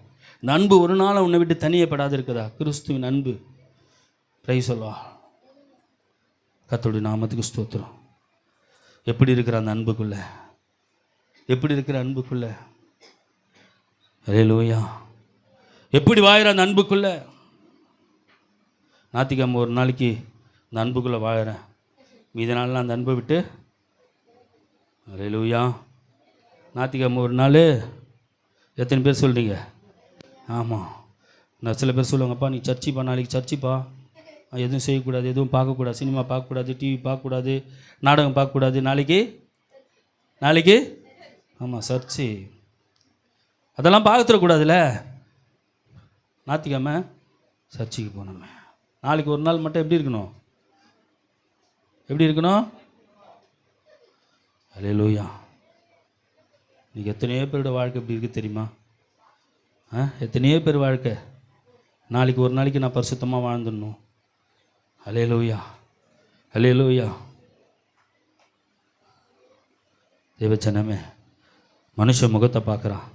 இந்த அன்பு ஒரு நாள் உன்னை விட்டு தனியப்படாது இருக்குதா? கிறிஸ்துவின் அன்பு. பிரைஸ் சொல்வா. கர்த்தருடைய நாமத்துக்கு ஸ்தோத்திரம். எப்படி இருக்கிற அந்த அன்புக்குள்ள? எப்படி இருக்கிற அன்புக்குள்ள? அல்லேலூயா. எப்படி வாழற அந்த அன்புக்குள்ள? ஞாயிற்றுக்கிழமை ஒரு நாளைக்கு இந்த அன்புக்குள்ளே வாழறேன், மீதி நாள்லாம் அந்த அன்பை விட்டு. அல்லேலூயா. ஞாயிற்றுக்கிழமை ஒரு நாள் எத்தனை பேர் சொல்கிறீங்க? ஆமாம், நான் சில பேர் சொல்லுவாங்கப்பா நீ சர்ச்சுப்பா, நாளைக்கு சர்ச்சுப்பா, எதுவும் செய்யக்கூடாது, எதுவும் பார்க்கக்கூடாது, சினிமா பார்க்கக்கூடாது, டிவி பார்க்கக்கூடாது, நாடகம் பார்க்கக்கூடாது, நாளைக்கு ஆமாம் சர்ச்சு, அதெல்லாம் பார்த்துடக்கூடாதுல்ல. ஞாயிற்றுக்கிழமை சர்ச்சுக்கு போனோமே. நாளைக்கு ஒரு நாள் மட்டும் எப்படி இருக்கணும்? அல்லேலூயா. இன்றைக்கி எத்தனையோ பேரோட வாழ்க்கை எப்படி இருக்குது தெரியுமா? எத்தனையோ பேர் வாழ்க்கை நாளைக்கு ஒரு நாளைக்கு நான் பரிசுத்தமாக வாழ்ந்துடணும். அல்லேலூயா, அல்லேலூயா. தேவச்சனமே, மனுஷ முகத்தை பார்க்குறான்,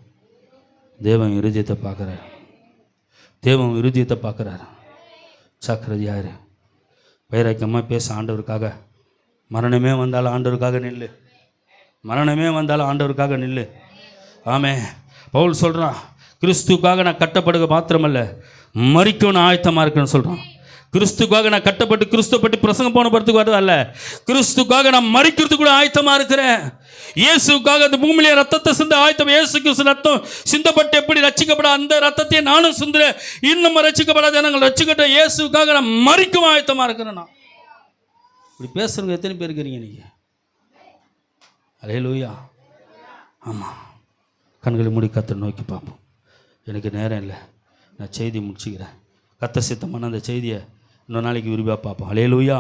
தேவன் இருதயத்தை பார்க்குறார். தேவன் இருதயத்தை பார்க்குறார். சக்கரதியாரு வைராக்கியமாக பேச ஆண்டவருக்காக. மரணமே வந்தாலும் ஆண்டவருக்காக நில்லு. மரணமே வந்தாலும் ஆண்டவருக்காக நில்லு. ஆமே. பவுல் சொல்கிறான், கிறிஸ்துக்காக நான் கட்டப்படுக மாத்திரமல்ல, மரிக்க நான் ஆயத்தமாக இருக்கேன்னு சொல்கிறான். கிறிஸ்துக்காக நான் கட்டப்பட்டு கிறிஸ்துவப்பட்டு பிரசங்கம் போன படத்துக்கு வரதல்ல, கிறிஸ்துக்காக நான் மரிக்கிறதுக்கு கூட ஆயத்தமாக இருக்கிறேன். இயேசுக்காக அந்த பூமியிலே ரத்தத்தை சிந்த ஆயத்தம். இயேசு கிறிஸ்து ரத்தம் சிந்தப்பட்டு எப்படி ரட்சிக்கப்பட அந்த ரத்தத்தையே நானும் சிந்துறேன். இன்னும் ரட்சிக்கப்படாத நாங்கள் ரட்சிக்கட்ட இயேசுக்காக நான் மரிக்கவும் ஆயத்தமாக இருக்கிறேன். நான் இப்படி பேசுகிறவங்க எத்தனை பேர் இருக்கிறீங்க நீங்கள்? அல்லேலூயா. ஆமாம், கண்களை மூடி கர்த்தரை நோக்கி பார்ப்போம். எனக்கு நேரம் இல்லை, நான் செய்தி முடிச்சுக்கிறேன். கர்த்தர் சித்தமான அந்த செய்தியை இன்னொரு நாளைக்கு விரிவாக பார்ப்போம். அல்லேலூயா.